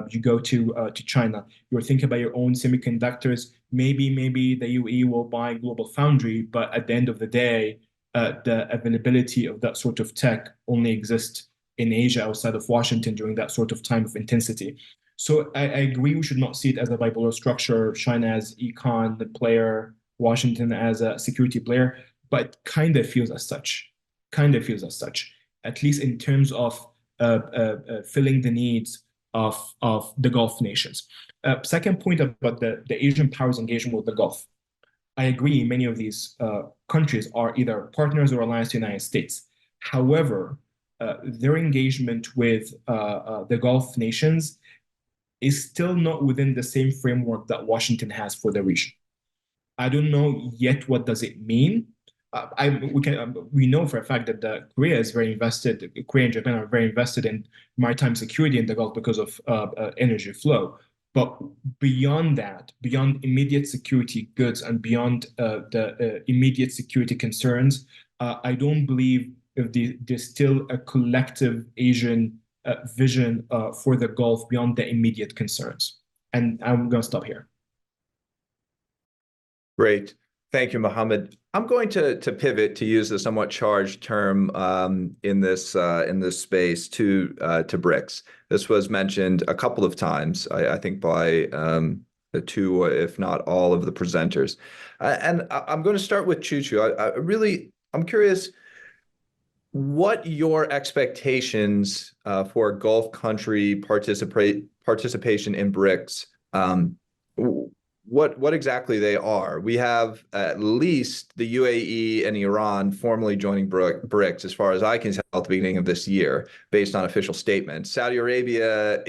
You go to China. You're thinking about your own semiconductors. Maybe the UAE will buy Global Foundry, but at the end of the day, the availability of that sort of tech only exists in Asia outside of Washington during that sort of time of intensity. So I agree we should not see it as a bipolar structure, China as econ player, Washington as a security player, but kind of feels as such, at least in terms of filling the needs of the Gulf nations. Second point about the Asian powers engagement with the Gulf. I agree many of these countries are either partners or allies to the United States. However, their engagement with the Gulf nations is still not within the same framework that Washington has for the region. I don't know yet what does it mean. We know for a fact that Korea is very invested. Korea and Japan are very invested in maritime security in the Gulf because of energy flow. But beyond that, beyond immediate security goods and beyond the immediate security concerns, I don't believe there's still a collective Asian vision for the Gulf beyond the immediate concerns. And I'm going to stop here. Great. Thank you, Mohammed. I'm going to pivot, to use a somewhat charged term in this space, to BRICS. This was mentioned a couple of times, I think, by the 2, if not all, of the presenters. And I'm going to start with Chuchu. I'm curious what your expectations for Gulf country participation in BRICS. What exactly they are. We have at least the UAE and Iran formally joining BRICS, as far as I can tell, at the beginning of this year, based on official statements. Saudi Arabia,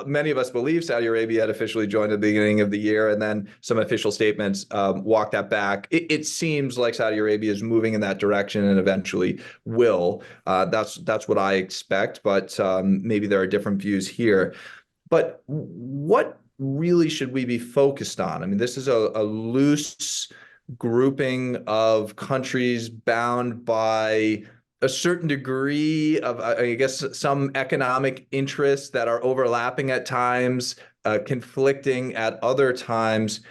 many of us believe Saudi Arabia had officially joined at the beginning of the year, and then some official statements walked that back. It seems like Saudi Arabia is moving in that direction and eventually will. That's what I expect, but maybe there are different views here. But what really should we be focused on? I mean, this is a loose grouping of countries bound by a certain degree of, I guess, some economic interests that are overlapping at times, conflicting at other times.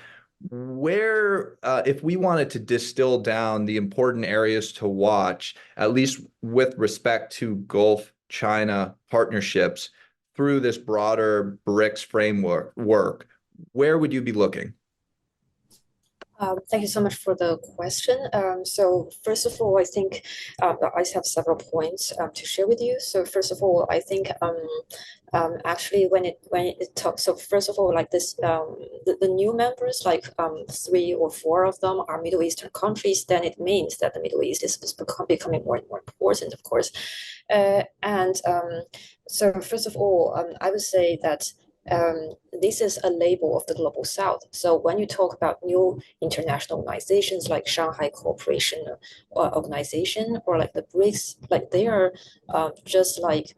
Where, if we wanted to distill down the important areas to watch, at least with respect to Gulf-China partnerships through this broader BRICS framework, where would you be looking? Thank you so much for the question. So first of all, I think I have several points to share with you. So first of all, I think actually when it talks, so first of all, like this, the new members, like 3 or 4 of them are Middle Eastern countries, then it means that the Middle East is becoming more and more important, of course. So first of all, I would say that this is a label of the global south. So when you talk about new international organizations like Shanghai Cooperation Organization or like the BRICS, like they are just like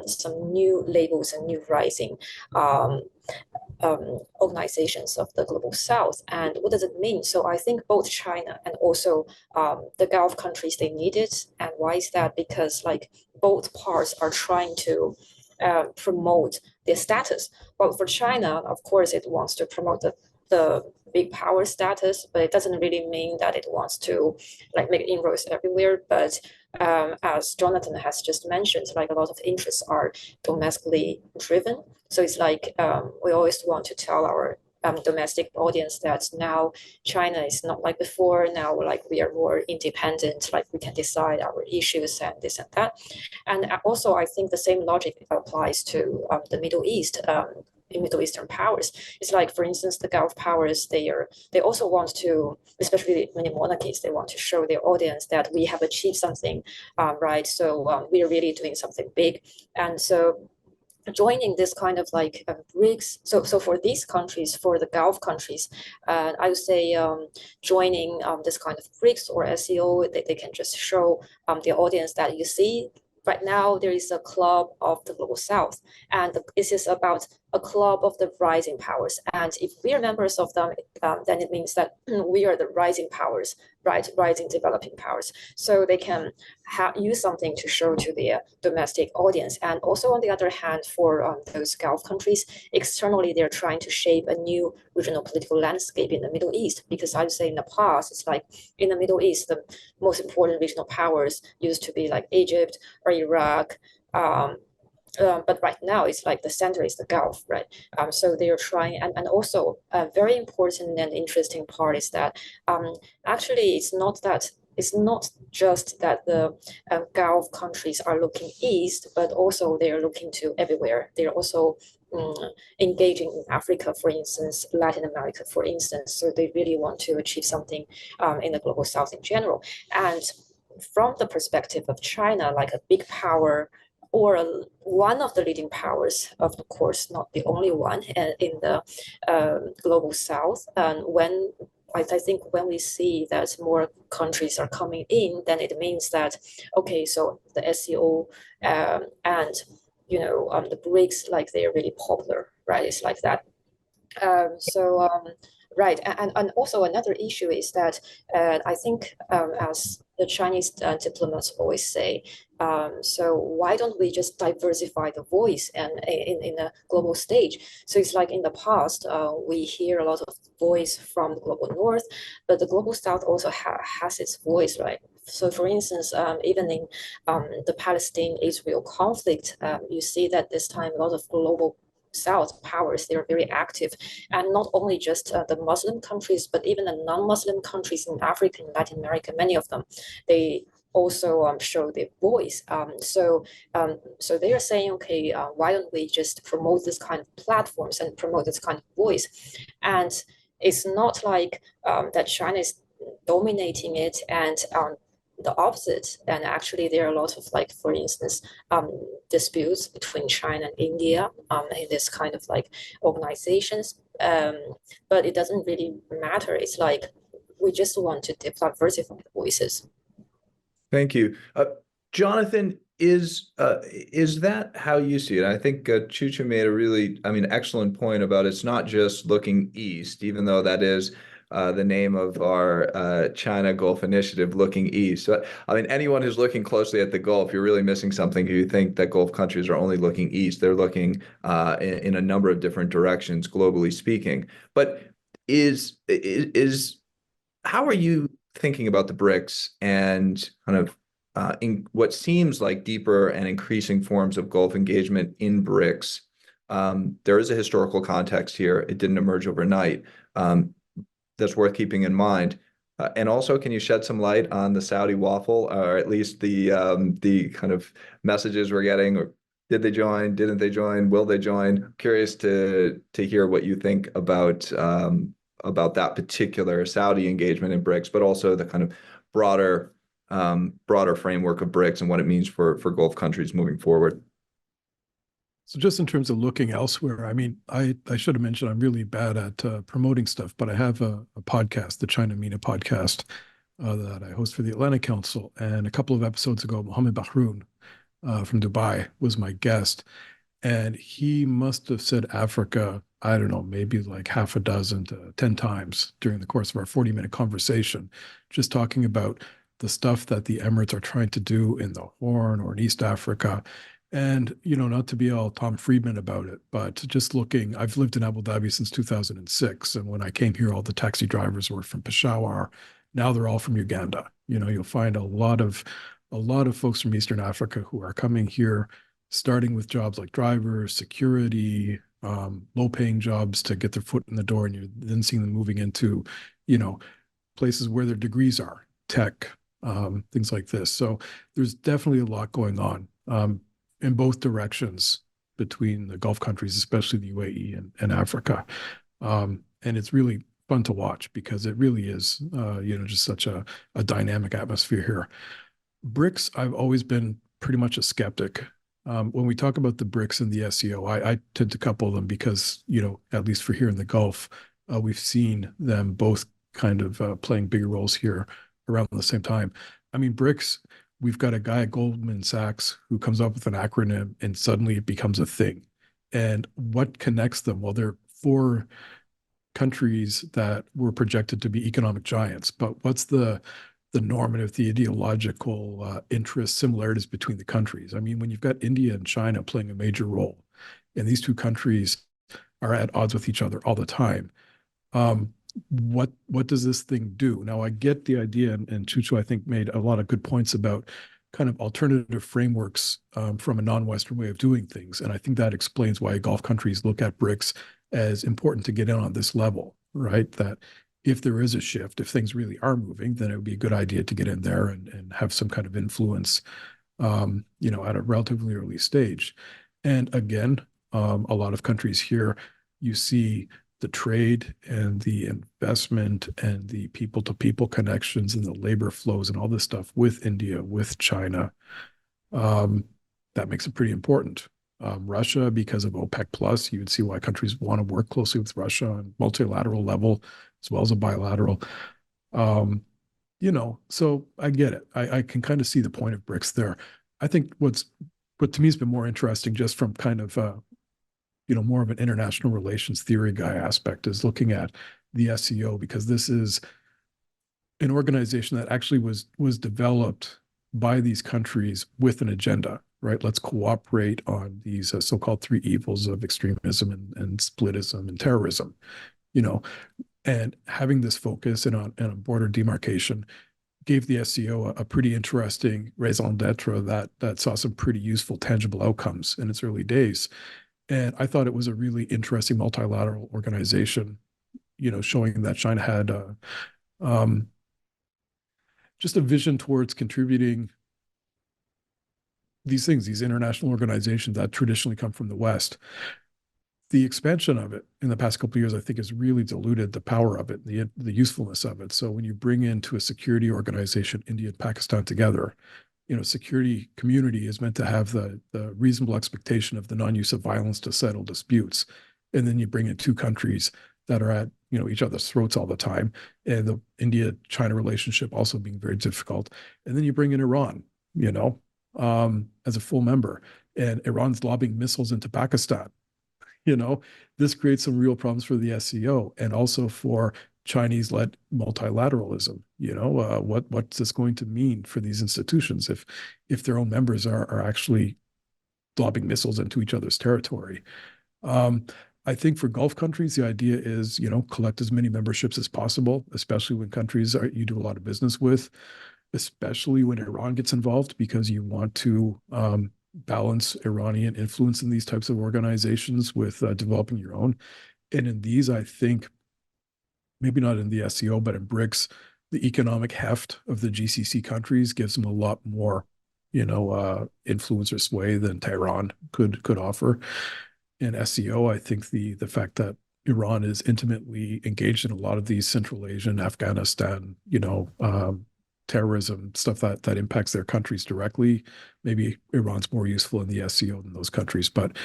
some new labels and new rising organizations of the global south. And what does it mean? So I think both China and also the Gulf countries, they need it. And why is that? Because like both parts are trying to promote their status. But for China, of course, it wants to promote the big power status, but it doesn't really mean that it wants to like make inroads everywhere. But as Jonathan has just mentioned, like a lot of interests are domestically driven. So it's like we always want to tell our domestic audience that now China is not like before. Now, like we are more independent, like we can decide our issues and this and that. And also, I think the same logic applies to the Middle East. Middle Eastern powers. It's like, for instance, the Gulf powers, they also want to, especially many monarchies, they want to show their audience that we have achieved something, right? So we are really doing something big. And so joining this kind of like BRICS, so for these countries, for the Gulf countries, I would say joining this kind of BRICS or SCO, they can just show the audience that you see, right now there is a club of the global south, and this is about a club of the rising powers. And if we are members of them, then it means that we are the rising powers, right? Rising developing powers. So they can use something to show to their domestic audience. And also on the other hand, for those Gulf countries, externally, they're trying to shape a new regional political landscape in the Middle East. Because I would say in the past, it's like in the Middle East, the most important regional powers used to be like Egypt or Iraq, but right now it's like the center is the Gulf, right? So they are trying, and also a very important and interesting part is that actually it's not just that the Gulf countries are looking east, but also they are looking to everywhere. They are also engaging in Africa, for instance, Latin America, for instance. So they really want to achieve something in the global south in general. And from the perspective of China, like a big power, or one of the leading powers, of course, not the only one in the global south. And when I think when we see that more countries are coming in, then it means that, okay, so the SCO and the BRICS, like they are really popular, right? It's like that. Right, and also another issue is that I think as the Chinese diplomats always say, so why don't we just diversify the voice and in a global stage? So it's like in the past, we hear a lot of voice from the global north, but the global south also has its voice, right? So for instance, even in the Palestine-Israel conflict, you see that this time a lot of global South powers, they are very active, and not only just the Muslim countries, but even the non-Muslim countries in Africa and Latin America, many of them, they also show their voice. So they are saying, okay, why don't we just promote this kind of platforms and promote this kind of voice? And it's not like that China is dominating it and the opposite. And actually, there are a lot of, like, for instance, disputes between China and India in this kind of like organizations. But it doesn't really matter. It's like we just want to diversify the voices. Thank you. Jonathan, is that how you see it? I think Chuchu made a really, excellent point about it's not just looking east, even though that is the name of our China Gulf Initiative, looking east. So, anyone who's looking closely at the Gulf, you're really missing something if you think that Gulf countries are only looking east. They're looking in a number of different directions, globally speaking. But how are you thinking about the BRICS and kind of in what seems like deeper and increasing forms of Gulf engagement in BRICS? There is a historical context here. It didn't emerge overnight. That's worth keeping in mind. And also, can you shed some light on the Saudi waffle, or at least the kind of messages we're getting? Or did they join? Didn't they join? Will they join? Curious to hear what you think about that particular Saudi engagement in BRICS, but also the kind of broader framework of BRICS and what it means for Gulf countries moving forward. So just in terms of looking elsewhere, I should have mentioned I'm really bad at promoting stuff, but I have a podcast, the China MENA podcast, that I host for the Atlantic Council. And a couple of episodes ago, Mohammed from Dubai was my guest. And he must have said Africa, I don't know, maybe like half a dozen to 10 times during the course of our 40-minute conversation, just talking about the stuff that the Emirates are trying to do in the Horn or in East Africa. And, not to be all Tom Friedman about it, but just looking, I've lived in Abu Dhabi since 2006. And when I came here, all the taxi drivers were from Peshawar. Now they're all from Uganda. You'll find a lot of folks from Eastern Africa who are coming here, starting with jobs like drivers, security, low-paying jobs to get their foot in the door. And you're then seeing them moving into, places where their degrees are, tech, things like this. So there's definitely a lot going on in both directions between the Gulf countries, especially the UAE and Africa. And it's really fun to watch because it really is, just such a dynamic atmosphere here. BRICS, I've always been pretty much a skeptic. When we talk about the BRICS and the SCO, I tend to couple them because, at least for here in the Gulf, we've seen them both kind of playing bigger roles here around the same time. BRICS, we've got a guy at Goldman Sachs who comes up with an acronym and suddenly it becomes a thing. And what connects them? Well, there are 4 countries that were projected to be economic giants, but what's the normative, the ideological interest similarities between the countries? When you've got India and China playing a major role, and these 2 countries are at odds with each other all the time, what does this thing do? Now, I get the idea, and Chuchu, I think, made a lot of good points about kind of alternative frameworks from a non-Western way of doing things. And I think that explains why Gulf countries look at BRICS as important to get in on this level, right? That if there is a shift, if things really are moving, then it would be a good idea to get in there and have some kind of influence, at a relatively early stage. And again, a lot of countries here, you see the trade and the investment and the people-to-people connections and the labor flows and all this stuff with India, with China. That makes it pretty important. Russia, because of OPEC Plus, you would see why countries want to work closely with Russia on multilateral level as well as a bilateral. So I get it. I can kind of see the point of BRICS there. I think what to me has been more interesting, just from kind of more of an international relations theory guy aspect, is looking at the SCO, because this is an organization that actually was developed by these countries with an agenda, right? Let's cooperate on these so-called 3 evils of extremism and splitism and terrorism, and having this focus and on a border demarcation gave the SCO a pretty interesting raison d'etre that saw some pretty useful, tangible outcomes in its early days. And I thought it was a really interesting multilateral organization, showing that China had just a vision towards contributing these things, these international organizations that traditionally come from the West. the expansion of it in the past couple of years, I think, has really diluted the power of it, the usefulness of it. So when you bring into a security organization, India and Pakistan together, security community is meant to have the reasonable expectation of the non-use of violence to settle disputes. And then you bring in two countries that are at, each other's throats all the time. And the India-China relationship also being very difficult. And then you bring in Iran, as a full member. And Iran's lobbing missiles into Pakistan. This creates some real problems for the SCO and also for Chinese-led multilateralism. What's this going to mean for these institutions if their own members are actually lobbing missiles into each other's territory? I think for Gulf countries, the idea is, collect as many memberships as possible, especially when countries you do a lot of business with, especially when Iran gets involved, because you want to balance Iranian influence in these types of organizations with developing your own. And in these, I think, maybe not in the SCO, but in BRICS, the economic heft of the GCC countries gives them a lot more, influence or sway than Tehran could offer. In SCO, I think the fact that Iran is intimately engaged in a lot of these Central Asian, Afghanistan, terrorism, stuff that impacts their countries directly. Maybe Iran's more useful in the SCO than those countries. But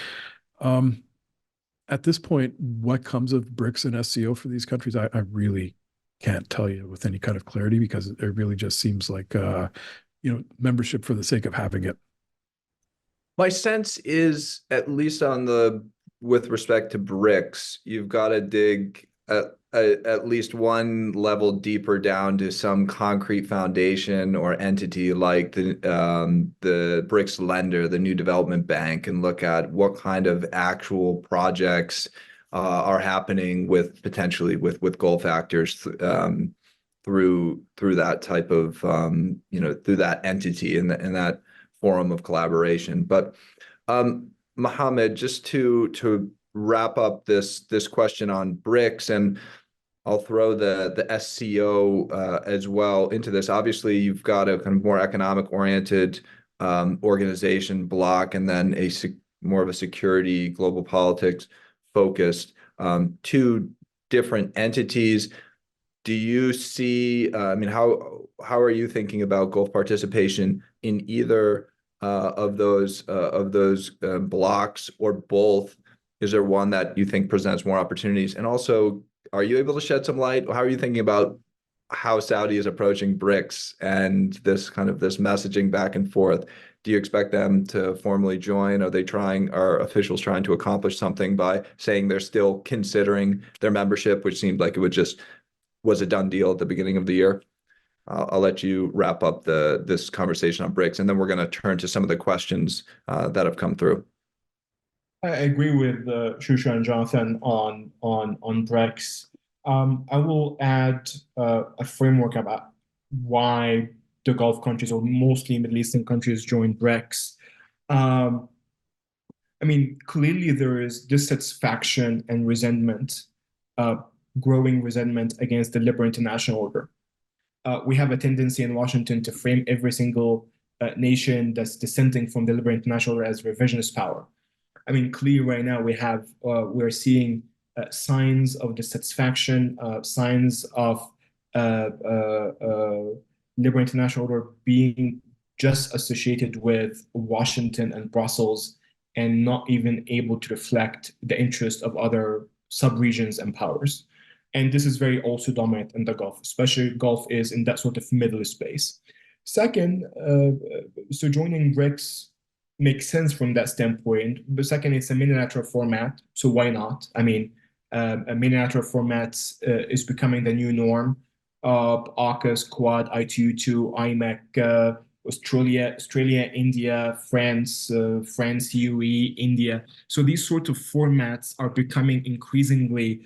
at this point, what comes of BRICS and SCO for these countries, I really can't tell you with any kind of clarity, because it really just seems like, membership for the sake of having it. My sense is, at least with respect to BRICS, you've got to dig at least one level deeper down to some concrete foundation or entity like the BRICS lender, the New Development Bank, and look at what kind of actual projects are happening potentially with Gulf actors through that type of through that entity and that forum of collaboration. But Mohammed, just to wrap up this question on BRICS, and I'll throw the SCO as well into this. Obviously, you've got a kind of more economic-oriented organization block, and then more of a security, global politics focused, two different entities. Do you see? How are you thinking about Gulf participation in either of those blocks, or both? Is there one that you think presents more opportunities? And also, are you able to shed some light? How are you thinking about how Saudi is approaching BRICS and this messaging back and forth? Do you expect them to formally join? Are officials trying to accomplish something by saying they're still considering their membership, which seemed like it was a done deal at the beginning of the year? I'll let you wrap up this conversation on BRICS, and then we're going to turn to some of the questions that have come through. I agree with Chuchu and Jonathan on BRICS. I will add a framework about why the Gulf countries, or mostly Middle Eastern countries, joined BRICS. Clearly there is dissatisfaction and resentment, growing resentment against the liberal international order. We have a tendency in Washington to frame every single nation that's dissenting from the liberal international order as revisionist power. Clearly right now we're seeing signs of dissatisfaction, signs of liberal international order being just associated with Washington and Brussels, and not even able to reflect the interest of other sub-regions and powers. And this is very also dominant in the Gulf, especially Gulf is in that sort of middle space. Second, so joining BRICS makes sense from that standpoint. But second, it's a minilateral format, so why not? A minilateral format is becoming the new norm. AUKUS, Quad, ITU2, IMEC, Australia, India, France, UAE, India. So these sort of formats are becoming increasingly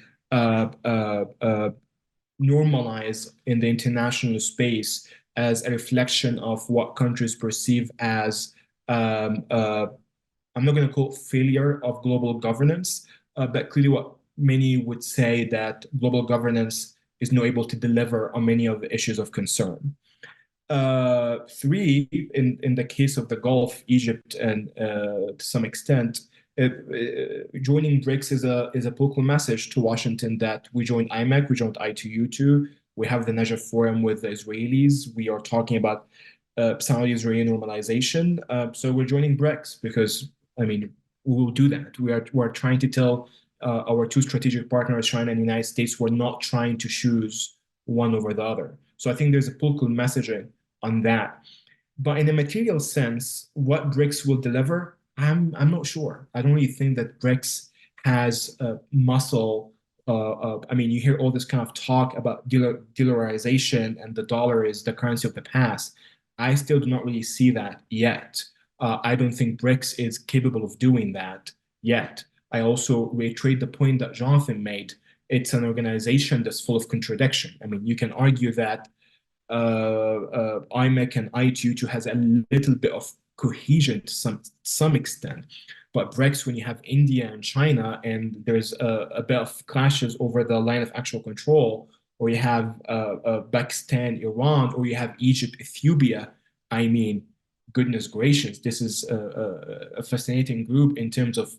normalized in the international space as a reflection of what countries perceive as I'm not going to call it failure of global governance, but clearly what many would say that global governance is not able to deliver on many of the issues of concern. Three, in the case of the Gulf, Egypt, and to some extent, joining BRICS is a political message to Washington that we joined IMEC, we joined I2U2, we have the Najaf Forum with the Israelis, we are talking about Saudi-Israeli normalization. So we're joining BRICS because, I mean, we will do that. We're trying to tell our two strategic partners, China and the United States, we're not trying to choose one over the other. So I think there's a political messaging on that. But in a material sense, what BRICS will deliver, I'm not sure. I don't really think that BRICS has muscle. I mean, you hear all this kind of talk about dollarization and the dollar is the currency of the past. I still do not really see that yet. I don't think BRICS is capable of doing that yet. I also reiterate the point that Jonathan made. It's an organization that's full of contradiction. I mean, you can argue that IMEC and I2U2 has a little bit of cohesion to some extent, but BRICS, when you have India and China, and there's a bit of clashes over the line of actual control, or you have Pakistan, Iran, or you have Egypt, Ethiopia, I mean, goodness gracious, this is a fascinating group in terms of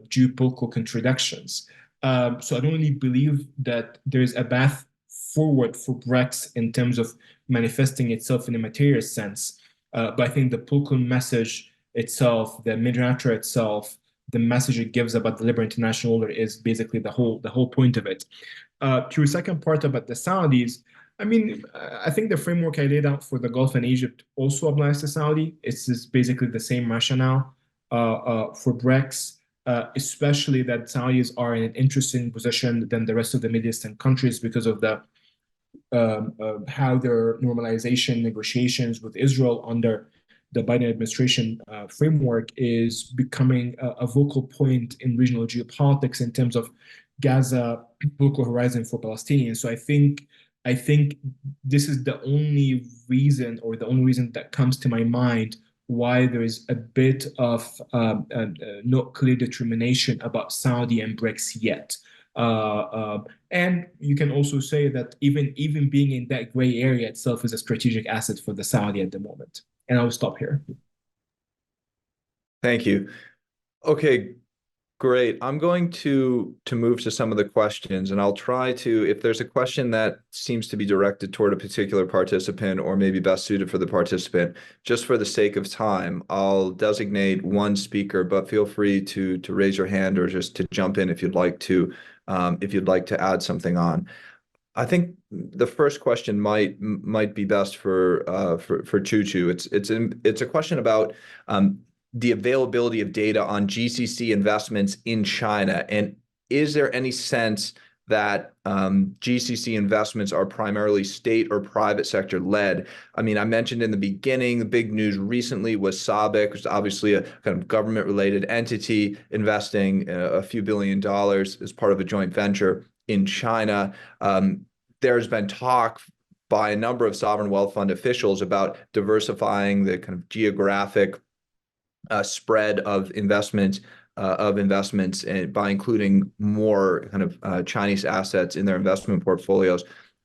geopolitical contradictions. So I don't really believe that there's a path forward for BRICS in terms of manifesting itself in a material sense. But I think the political message itself, the mid-narrative itself, the message it gives about the liberal international order is basically the whole point of it. To your second part about the Saudis, I mean, I think the framework I laid out for the Gulf and Egypt also applies to Saudi. It's just basically the same rationale for BRICS, especially that Saudis are in an interesting position than the rest of the Middle Eastern countries because of the how their normalization negotiations with Israel under the Biden administration framework is becoming a vocal point in regional geopolitics in terms of Gaza, political horizon for Palestinians. So I think this is the only reason, or the only reason that comes to my mind, why there is a bit of not clear determination about Saudi and BRICS yet. And you can also say that even being in that gray area itself is a strategic asset for the Saudi at the moment. And I'll stop here. Thank you. Okay, great. I'm going to move to some of the questions, and I'll try to, if there's a question that seems to be directed toward a particular participant or maybe best suited for the participant, just for the sake of time, I'll designate one speaker, but feel free to raise your hand or just to jump in if you'd like to add something on. I think the first question might be best for Chuchu. It's a question about the availability of data on GCC investments in China, and is there any sense that GCC investments are primarily state or private sector led? I mean, I mentioned in the beginning, the big news recently was SABIC, which is obviously a kind of government-related entity investing a few $1 billion as part of a joint venture in China. There's been talk by a number of sovereign wealth fund officials about diversifying the kind of geographic spread of investments and by including more kind of Chinese assets in their investment portfolios.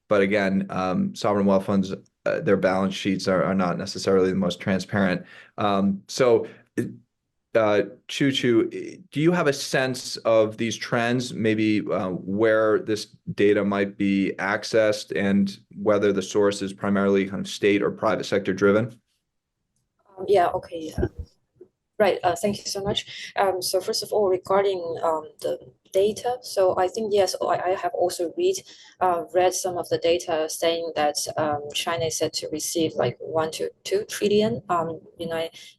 But again, sovereign wealth funds, their balance sheets are not necessarily the most transparent. So Chuchu, do you have a sense of these trends, maybe where this data might be accessed and whether the source is primarily kind of state or private sector driven? Yeah, okay. Right, thank you so much. So first of all, regarding the data, so I think, yes, I have also read some of the data saying that China is said to receive like 1 to 2 trillion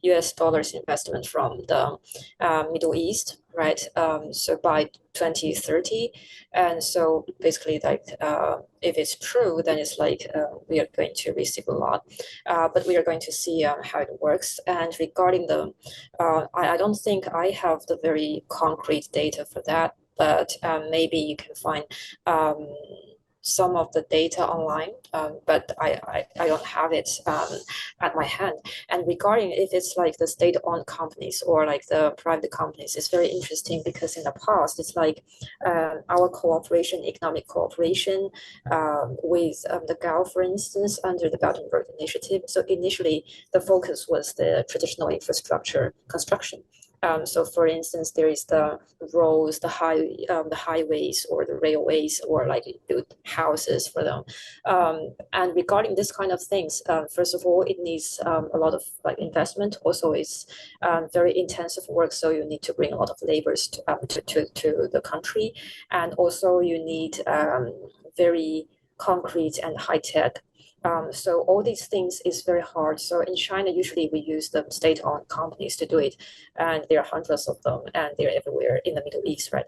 US dollars investment from the Middle East, right? So by 2030, and so basically like if it's true, then it's like we are going to receive a lot, but we are going to see how it works. And regarding the, I don't think I have the very concrete data for that, but maybe you can find some of the data online, but I don't have it at my hand. And regarding if it's like the state-owned companies or like the private companies, it's very interesting because in the past, it's like our cooperation, economic cooperation with the Gulf, for instance, under the Belt and Road Initiative. So initially, the focus was the traditional infrastructure construction. So for instance, there is the roads, the highways or the railways, or like build houses for them. And regarding this kind of things, first of all, it needs a lot of like investment. Also, it's very intensive work, so you need to bring a lot of laborers to the country, and also you need very concrete and high tech. So all these things is very hard. So in China, usually we use the state-owned companies to do it, and there are hundreds of them, and they're everywhere in the Middle East, right?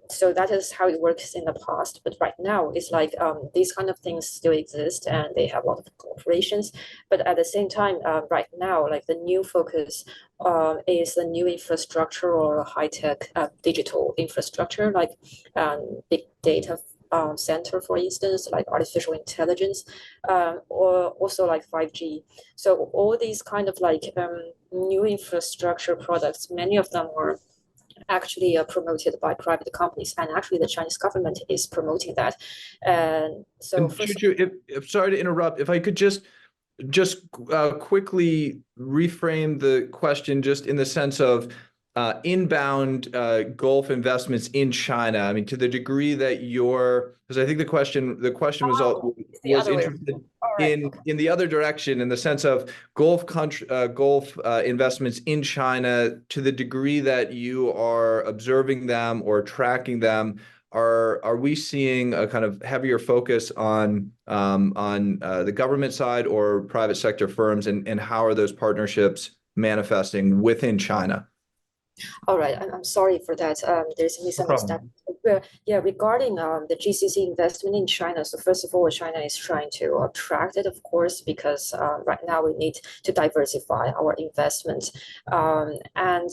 So that is how it works in the past. But right now, it's like these kind of things still exist, and they have a lot of cooperations. But at the same time, right now, like the new focus is the new infrastructure or high-tech digital infrastructure, like big data center, for instance, like artificial intelligence, or also like 5G. So all these kind of like new infrastructure products, many of them are actually promoted by private companies, and actually the Chinese government is promoting that. And so, Chuchu, if sorry to interrupt, if I could just quickly reframe the question, just in the sense of inbound Gulf investments in China. I mean, to the degree that because I think the question was interested in the other direction, in the sense of Gulf investments in China, to the degree that you are observing them or tracking them. Are we seeing a kind of heavier focus on the government side or private sector firms, and how are those partnerships manifesting within China? All right, I'm sorry for that. There's a misunderstanding. Yeah, regarding the GCC investment in China. So first of all, China is trying to attract it, of course, because right now we need to diversify our investment. And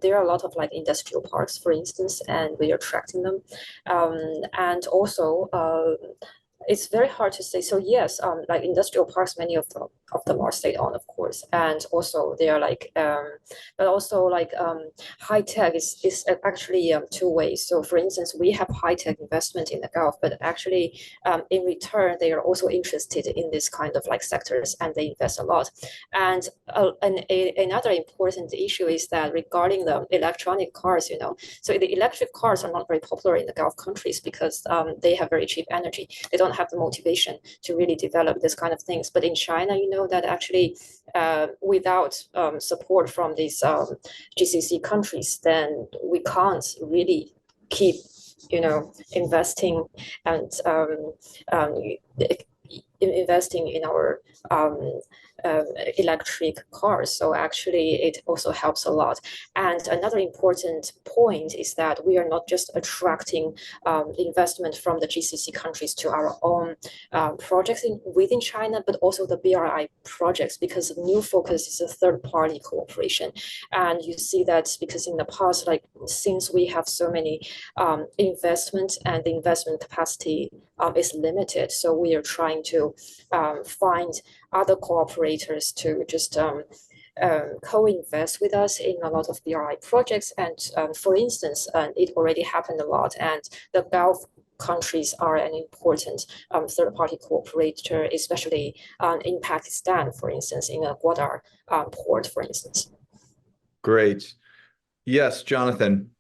there are a lot of like industrial parks, for instance, and we are attracting them. And also, it's very hard to say. So yes, like industrial parks, many of them are state-owned, of course, and also they are like, but also like high tech is actually two ways. So for instance, we have high tech investment in the Gulf, but actually in return they are also interested in this kind of like sectors, and they invest a lot. And another important issue is that regarding the electronic cars, so the electric cars are not very popular in the Gulf countries because they have very cheap energy. They don't have the motivation to really develop this kind of things. But in China, that actually without support from these GCC countries, then we can't really keep, investing and investing in our electric cars. So actually it also helps a lot. And another important point is that we are not just attracting investment from the GCC countries to our own projects within China, but also the BRI projects, because the new focus is a third-party cooperation. And you see that because in the past, like since we have so many investments and the investment capacity is limited, so we are trying to find other cooperators to just co-invest with us in a lot of BRI projects. And for instance, it already happened a lot, and the Gulf countries are an important third-party cooperator, especially in Pakistan, for instance, in a Gwadar port, for instance. Great. Yes, Jonathan.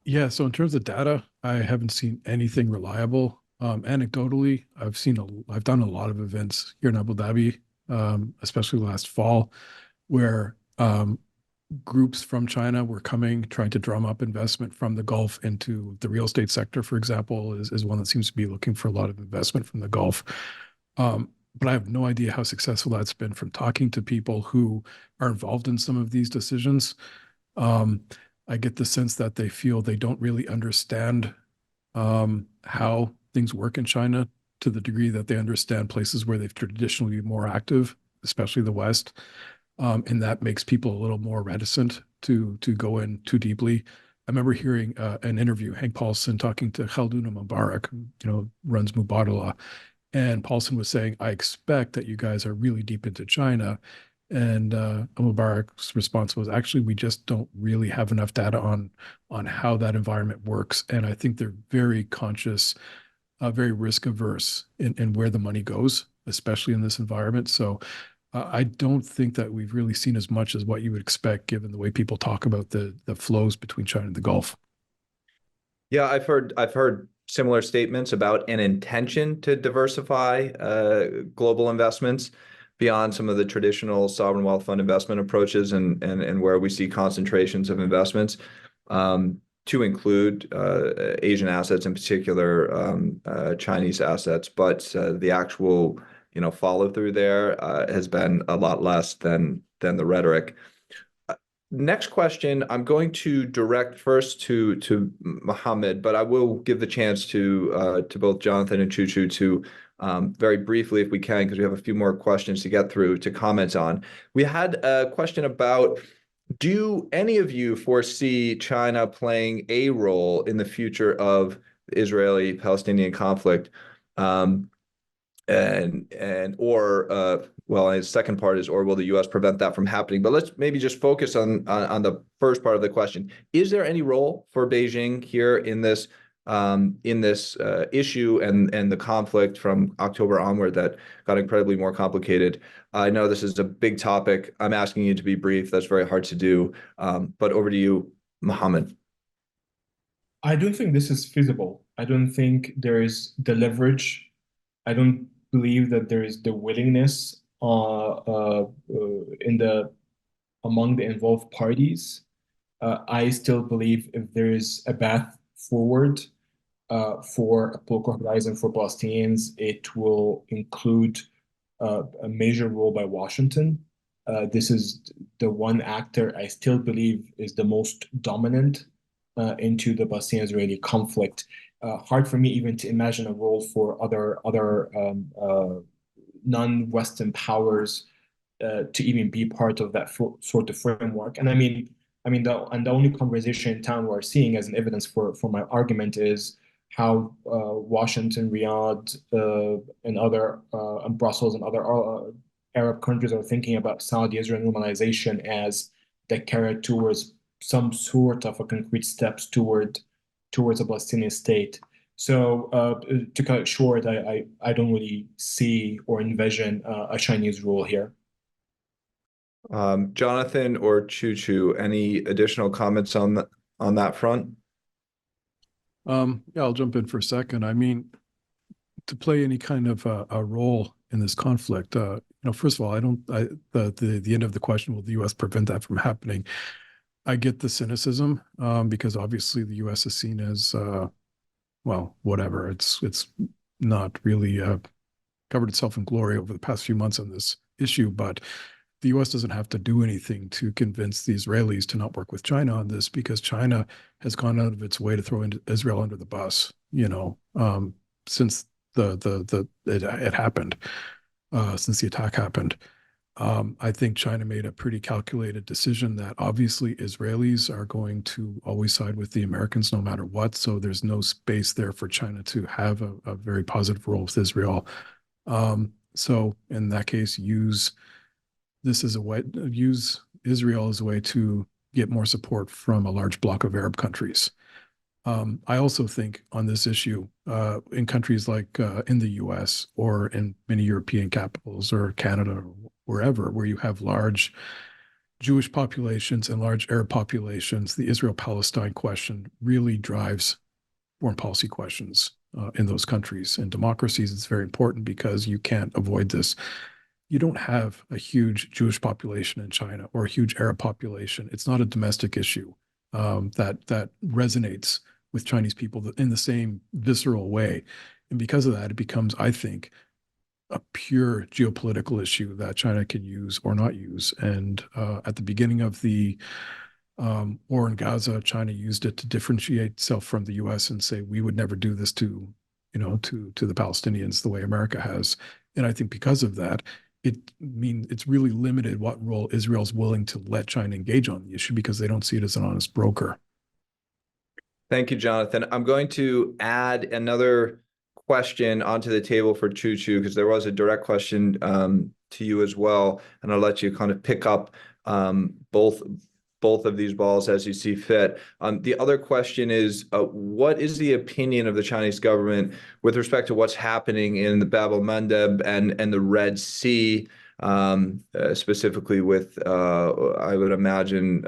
Yeah, so in terms of data, I haven't seen anything reliable. Anecdotally, I've done a lot of events here in Abu Dhabi, especially last fall, where groups from China were coming, trying to drum up investment from the Gulf into the real estate sector, for example, is one that seems to be looking for a lot of investment from the Gulf. But I have no idea how successful that's been from talking to people who are involved in some of these decisions. I get the sense that they feel they don't really understand how things work in China to the degree that they understand places where they've traditionally been more active, especially the West. And that makes people a little more reticent to go in too deeply. I remember hearing an interview, Hank Paulson talking to Khaldun Mubarak, who runs Mubadala. And Paulson was saying, I expect that you guys are really deep into China. And Mubarak's response was, actually, we just don't really have enough data on how that environment works. And I think they're very conscious, very risk averse in where the money goes, especially in this environment. So I don't think that we've really seen as much as what you would expect, given the way people talk about the flows between China and the Gulf. Yeah, I've heard similar statements about an intention to diversify global investments beyond some of the traditional sovereign wealth fund investment approaches and where we see concentrations of investments, to include Asian assets, in particular Chinese assets. But the actual follow through there has been a lot less than the rhetoric. Next question, I'm going to direct first to Mohammed, but I will give the chance to both Jonathan and Chuchu to very briefly, if we can, because we have a few more questions to get through, to comment on. We had a question about, do any of you foresee China playing a role in the future of the Israeli-Palestinian conflict? Well, his second part is, or will the U.S. prevent that from happening? But let's maybe just focus on the first part of the question. Is there any role for Beijing here in this issue and the conflict from October onward that got incredibly more complicated? I know this is a big topic. I'm asking you to be brief. That's very hard to do. But over to you, Mohammed. I don't think this is feasible. I don't think there is the leverage. I don't believe that there is the willingness among the involved parties. I still believe if there is a path forward for a political horizon for Palestinians, it will include a major role by Washington. This is the one actor I still believe is the most dominant into the Palestinian-Israeli conflict. Hard for me even to imagine a role for other non-Western powers to even be part of that sort of framework. And the only conversation in town we're seeing as an evidence for my argument is how Washington, Riyadh, and Brussels and other Arab countries are thinking about Saudi-Israel normalization as the carrot towards some sort of a concrete steps towards a Palestinian state. So to cut it short, I don't really see or envision a Chinese role here. Jonathan or Chuchu, any additional comments on that front? Yeah, I'll jump in for a second. I mean, to play any kind of a role in this conflict, first of all, the end of the question, will the U.S. prevent that from happening? I get the cynicism because obviously the U.S. is seen as, well, whatever. It's not really covered itself in glory over the past few months on this issue, but the U.S. doesn't have to do anything to convince the Israelis to not work with China on this, because China has gone out of its way to throw Israel under the bus, since it happened, since the attack happened. I think China made a pretty calculated decision that obviously Israelis are going to always side with the Americans no matter what. So there's no space there for China to have a very positive role with Israel. So in that case, use Israel as a way to get more support from a large bloc of Arab countries. I also think on this issue, in countries like in the US or in many European capitals or Canada or wherever, where you have large Jewish populations and large Arab populations, the Israel-Palestine question really drives foreign policy questions in those countries. In democracies, it's very important because you can't avoid this. You don't have a huge Jewish population in China or a huge Arab population. It's not a domestic issue that resonates with Chinese people in the same visceral way. And because of that, it becomes, I think, a pure geopolitical issue that China can use or not use. And at the beginning of the war in Gaza, China used it to differentiate itself from the U.S. and say, we would never do this to the Palestinians the way America has. And I think because of that, it's really limited what role Israel's willing to let China engage on the issue, because they don't see it as an honest broker. Thank you, Jonathan. I'm going to add another question onto the table for Chuchu, because there was a direct question to you as well, and I'll let you kind of pick up both of these balls as you see fit. The other question is, what is the opinion of the Chinese government with respect to what's happening in the Bab el-Mandeb and the Red Sea? specifically with, I would imagine,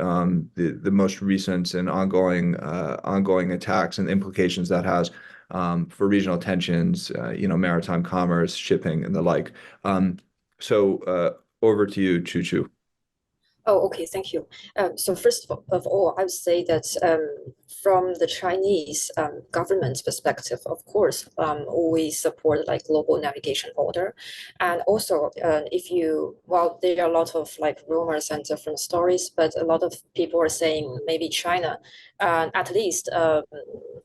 the most recent and ongoing attacks and the implications that has for regional tensions, maritime commerce, shipping, and the like. So over to you, Chuchu. Oh, okay, thank you. So first of all, I would say that from the Chinese government perspective, of course, we support like global navigation order, and also well, there are a lot of like rumors and different stories, but a lot of people are saying maybe China, at least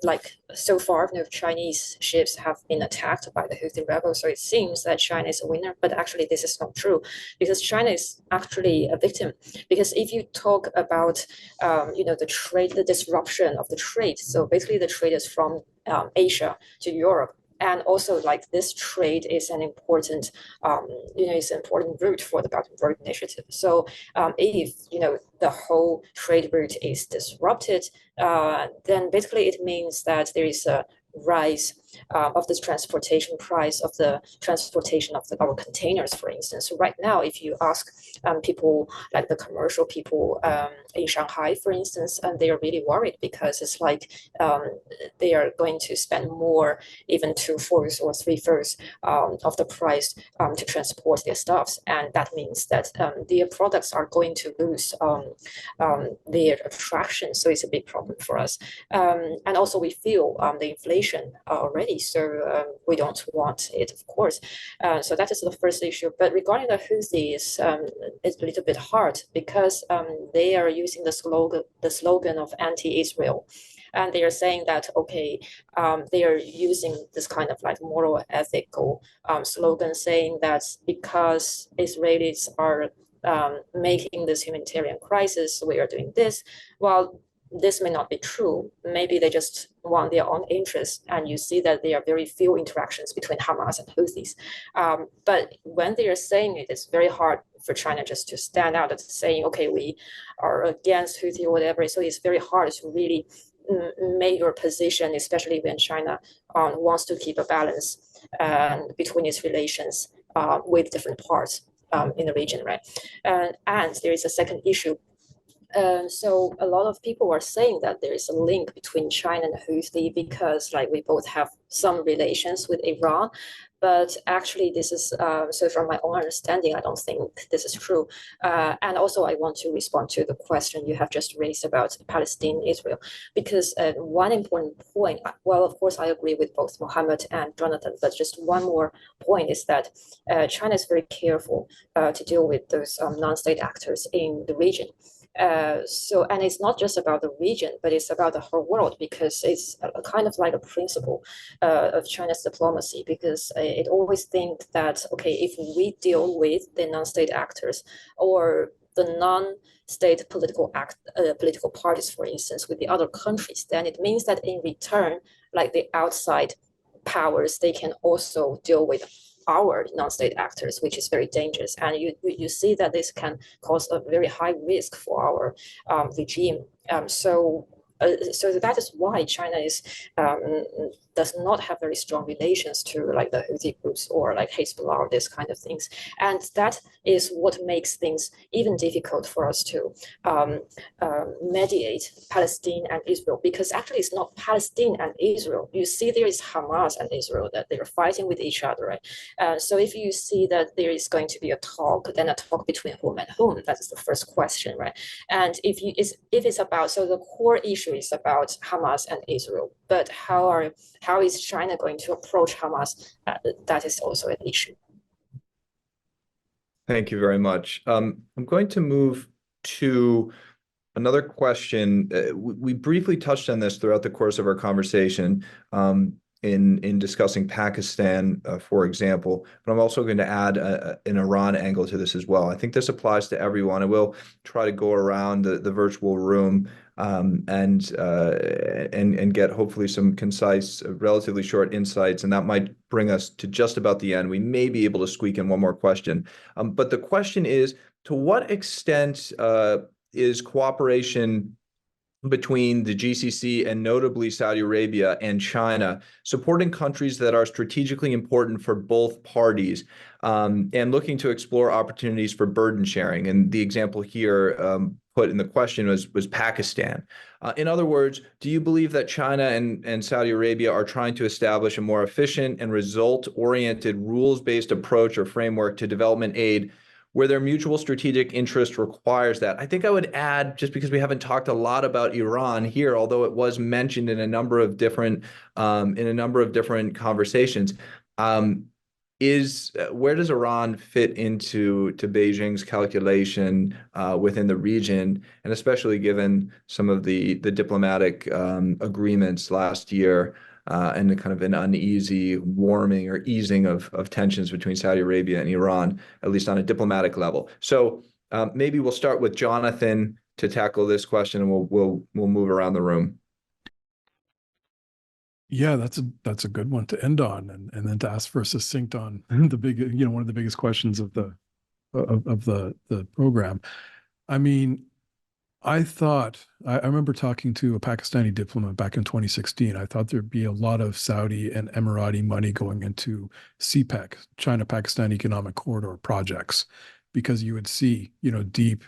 like so far, Chinese ships have been attacked by the Houthi rebels, so it seems that China is a winner, but actually this is not true because China is actually a victim. Because if you talk about, the trade, the disruption of the trade, so basically the trade is from Asia to Europe. And also, like this trade is an important, it's an important route for the Belt and Road Initiative. So, if the whole trade route is disrupted, then basically it means that there is a rise of the transportation price of the transportation of our containers, for instance. So right now, if you ask people like the commercial people in Shanghai, for instance, and they are really worried because it's like they are going to spend more, even 2/4 or 3/4 of the price to transport their stuffs, and that means that their products are going to lose their attraction. So it's a big problem for us, and also we feel the inflation already. So we don't want it, of course. So that is the first issue. But regarding the Houthis, it's a little bit hard because they are using the slogan of anti-Israel. And they are saying that, okay, they are using this kind of like moral ethical slogan saying that because Israelis are making this humanitarian crisis, we are doing this. Well, this may not be true. Maybe they just want their own interests, and you see that there are very few interactions between Hamas and Houthis. But when they are saying it, it's very hard for China just to stand out and saying, okay, we are against Houthi or whatever. So it's very hard to really make your position, especially when China wants to keep a balance between its relations with different parts in the region, right? And there is a second issue. So a lot of people are saying that there is a link between China and Houthi because like we both have some relations with Iran, but actually this is, so from my own understanding, I don't think this is true. And also I want to respond to the question you have just raised about Palestine, Israel, because one important point, well, of course, I agree with both Mohammed and Jonathan, but just one more point is that China is very careful to deal with those non-state actors in the region. And it's not just about the region, but it's about the whole world because it's a kind of like a principle of China's diplomacy because it always thinks that, okay, if we deal with the non-state actors or the non-state political parties, for instance, with the other countries, then it means that in return, like the outside powers, they can also deal with our non-state actors, which is very dangerous. And you see that this can cause a very high risk for our regime. So that is why China does not have very strong relations to like the Houthi groups or like Hezbollah or this kind of things. And that is what makes things even difficult for us to mediate Palestine and Israel, because actually it's not Palestine and Israel. You see there is Hamas and Israel that they are fighting with each other, right? So if you see that there is going to be a talk, then a talk between whom and whom, that is the first question, right? And if it's about, so the core issue is about Hamas and Israel, but how is China going to approach Hamas? That is also an issue. Thank you very much. I'm going to move to another question. We briefly touched on this throughout the course of our conversation in discussing Pakistan, for example, but I'm also going to add an Iran angle to this as well. I think this applies to everyone. I will try to go around the virtual room and get hopefully some concise, relatively short insights, and that might bring us to just about the end. We may be able to squeak in one more question. But the question is, to what extent is cooperation between the GCC and notably Saudi Arabia and China, supporting countries that are strategically important for both parties, and looking to explore opportunities for burden sharing. And the example here put in the question was Pakistan. In other words, do you believe that China and Saudi Arabia are trying to establish a more efficient and result-oriented rules-based approach or framework to development aid where their mutual strategic interest requires that? I think I would add, just because we haven't talked a lot about Iran here, although it was mentioned in a number of different conversations, where does Iran fit into Beijing's calculation within the region, and especially given some of the diplomatic agreements last year and the kind of an uneasy warming or easing of tensions between Saudi Arabia and Iran, at least on a diplomatic level. So maybe we'll start with Jonathan to tackle this question, and we'll move around the room. Yeah, that's a good one to end on, and then to ask for a succinct on the big, one of the biggest questions of the program. I mean, I remember talking to a Pakistani diplomat back in 2016. I thought there'd be a lot of Saudi and Emirati money going into CPEC, China-Pakistan Economic Corridor projects, because you would see, deep,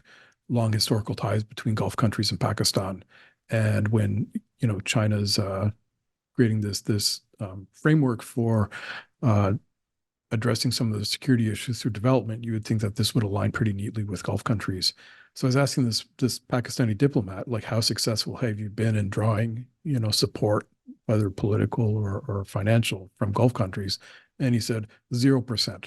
long historical ties between Gulf countries and Pakistan. And when, China's creating this framework for addressing some of the security issues through development, you would think that this would align pretty neatly with Gulf countries. So I was asking this Pakistani diplomat, like, how successful have you been in drawing, support, whether political or financial, from Gulf countries? And he said 0%.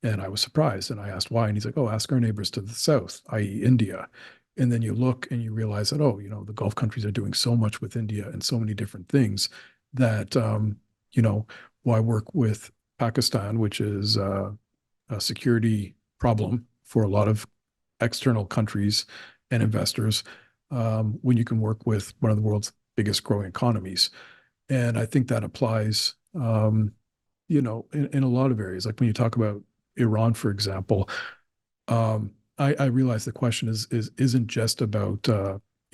And I was surprised, and I asked why, and he's like, oh, ask our neighbors to the south, i.e. India. And then you look and you realize that, the Gulf countries are doing so much with India and so many different things that, why work with Pakistan, which is a security problem for a lot of external countries and investors, when you can work with one of the world's biggest growing economies. And I think that applies, in a lot of areas. Like when you talk about Iran, for example, I realize the question isn't just about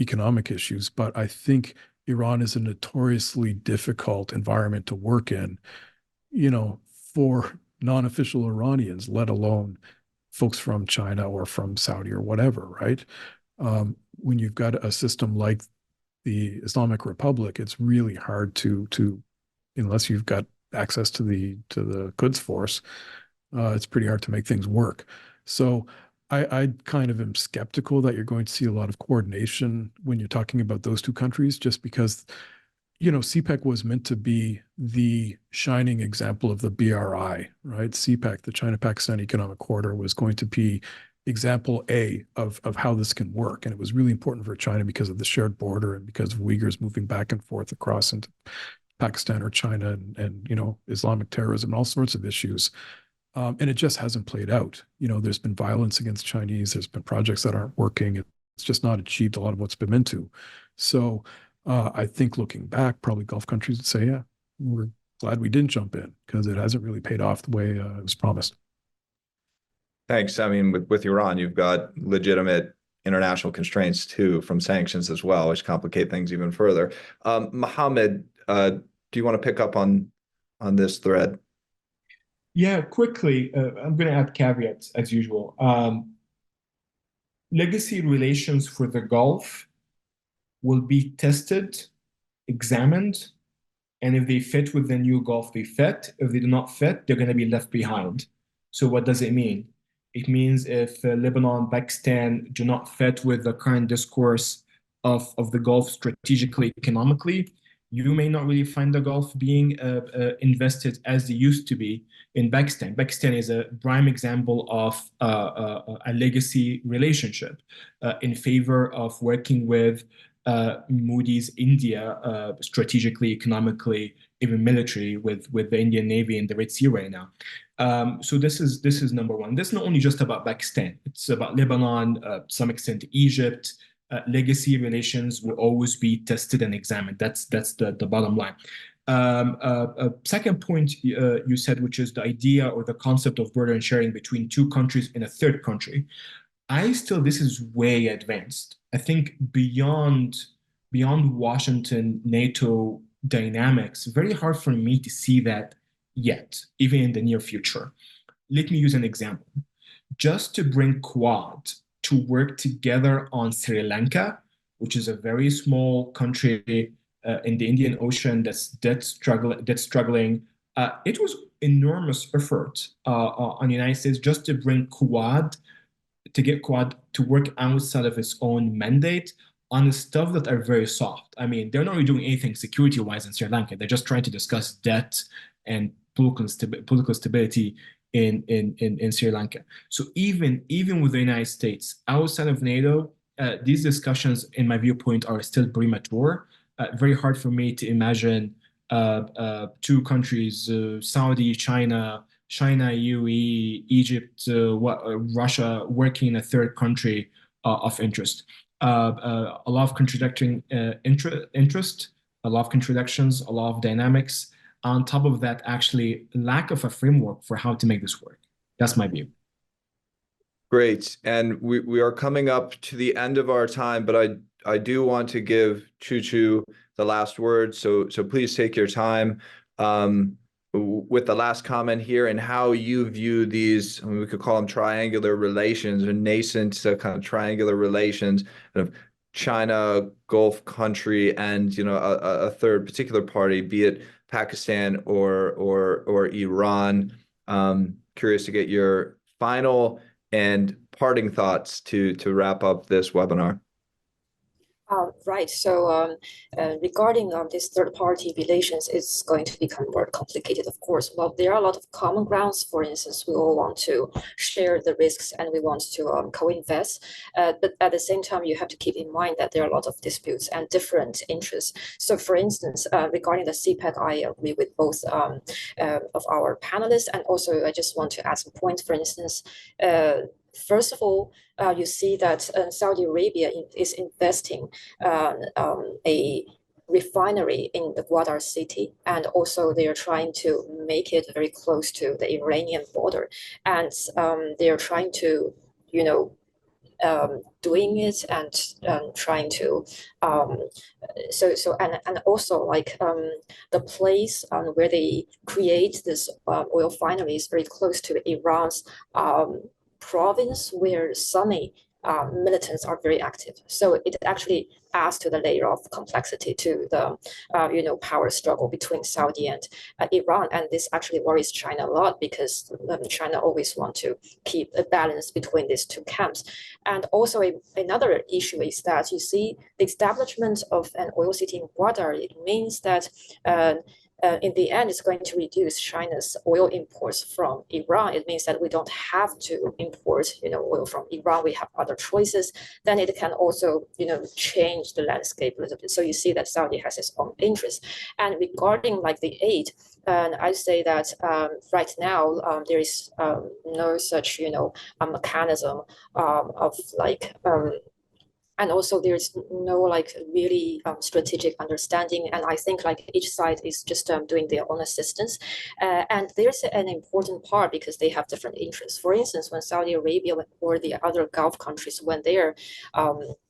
economic issues, but I think Iran is a notoriously difficult environment to work in, for non-official Iranians, let alone folks from China or from Saudi or whatever, right? When you've got a system like the Islamic Republic, it's really hard to unless you've got access to the Quds Force, it's pretty hard to make things work. So I kind of am skeptical that you're going to see a lot of coordination when you're talking about those two countries, just because, CPEC was meant to be the shining example of the BRI, right? CPEC, the China-Pakistan Economic Corridor, was going to be example A of how this can work. And it was really important for China because of the shared border and because of Uyghurs moving back and forth across into Pakistan or China and Islamic terrorism and all sorts of issues. And it just hasn't played out. There's been violence against Chinese. There's been projects that aren't working. It's just not achieved a lot of what's been meant to. So I think looking back, probably Gulf countries would say, yeah, we're glad we didn't jump in because it hasn't really paid off the way it was promised. Thanks. I mean, with Iran, you've got legitimate international constraints too from sanctions as well, which complicate things even further. Mohammed, do you want to pick up on this thread? Yeah, quickly, I'm going to add caveats as usual. Legacy relations for the Gulf will be tested, examined, and if they fit with the new Gulf, they fit. If they do not fit, they're going to be left behind. So what does it mean? It means if Lebanon, Pakistan do not fit with the current discourse of the Gulf strategically, economically, you may not really find the Gulf being invested as they used to be in Pakistan. Pakistan is a prime example of a legacy relationship in favor of working with Modi's India strategically, economically, even militarily with the Indian Navy in the Red Sea right now. So this is number one. This is not only just about Pakistan. It's about Lebanon, to some extent Egypt. Legacy relations will always be tested and examined. That's the bottom line. Second point you said, which is the idea or the concept of burden sharing between two countries in a third country. This is way advanced. I think beyond beyond Washington, NATO dynamics, very hard for me to see that yet, even in the near future. Let me use an example. Just to bring Quad to work together on Sri Lanka, which is a very small country in the Indian Ocean that's struggling. It was enormous effort on the United States just to bring Quad, to get Quad to work outside of its own mandate on the stuff that are very soft. I mean, they're not really doing anything security-wise in Sri Lanka. They're just trying to discuss debt and political stability in Sri Lanka. So even with the United States outside of NATO, these discussions, in my viewpoint, are still premature. Very hard for me to imagine two countries, Saudi, China, UAE, Egypt, Russia, working in a third country of interest. A lot of contradicting interest, a lot of contradictions, a lot of dynamics. On top of that, actually, lack of a framework for how to make this work. That's my view. Great. And we are coming up to the end of our time, but I do want to give Chuchu the last word. So please take your time with the last comment here and how you view these, I mean, we could call them triangular relations or nascent kind of triangular relations of China, Gulf country, and a third particular party, be it Pakistan or Iran. Curious to get your final and parting thoughts to wrap up this webinar. Right. So regarding this third-party relations, it's going to become more complicated, of course. Well, there are a lot of common grounds. For instance, we all want to share the risks and we want to co-invest. But at the same time, you have to keep in mind that there are a lot of disputes and different interests. So for instance, regarding the CPEC, I agree with both of our panelists. And also, I just want to add some points. For instance, first of all, you see that Saudi Arabia is investing a refinery in the Gwadar city, and also they are trying to make it very close to the Iranian border, and they are trying to, doing it and trying to and also like the place where they create this oil refinery is very close to Iran's province where Sunni militants are very active. So it actually adds to the layer of complexity to the power struggle between Saudi and Iran. And this actually worries China a lot because China always wants to keep a balance between these two camps. And also another issue is that you see the establishment of an oil city in Gwadar. It means that in the end, it's going to reduce China's oil imports from Iran. It means that we don't have to import, oil from Iran. We have other choices. Then it can also, change the landscape a little bit. So you see that Saudi has its own interest. And regarding like the aid, I say that right now there is no such, a mechanism of like. And also there's no like really strategic understanding. And I think like each side is just doing their own assistance. And there's an important part because they have different interests. For instance, when Saudi Arabia or the other Gulf countries, when they're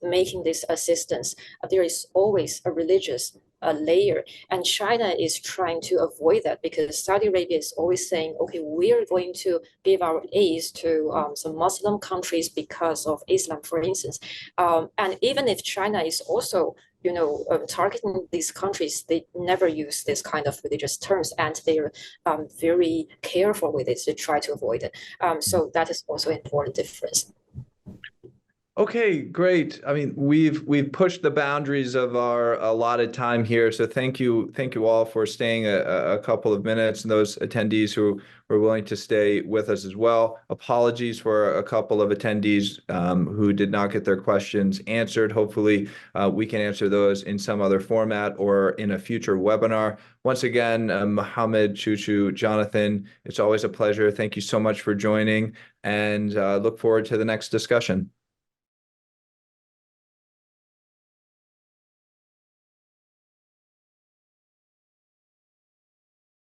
making this assistance, there is always a religious layer. And China is trying to avoid that because Saudi Arabia is always saying, okay, we are going to give our aid to some Muslim countries because of Islam, for instance. And even if China is also targeting these countries, they never use this kind of religious terms, and they're very careful with it to try to avoid it. So that is also an important difference. Okay, great. I mean, we've pushed the boundaries of our allotted time here, so thank you all for staying a couple of minutes, and those attendees who were willing to stay with us as well. Apologies for a couple of attendees who did not get their questions answered. Hopefully, we can answer those in some other format or in a future webinar. Once again, Mohammed, Chuchu, Jonathan, it's always a pleasure. Thank you so much for joining, and look forward to the next discussion.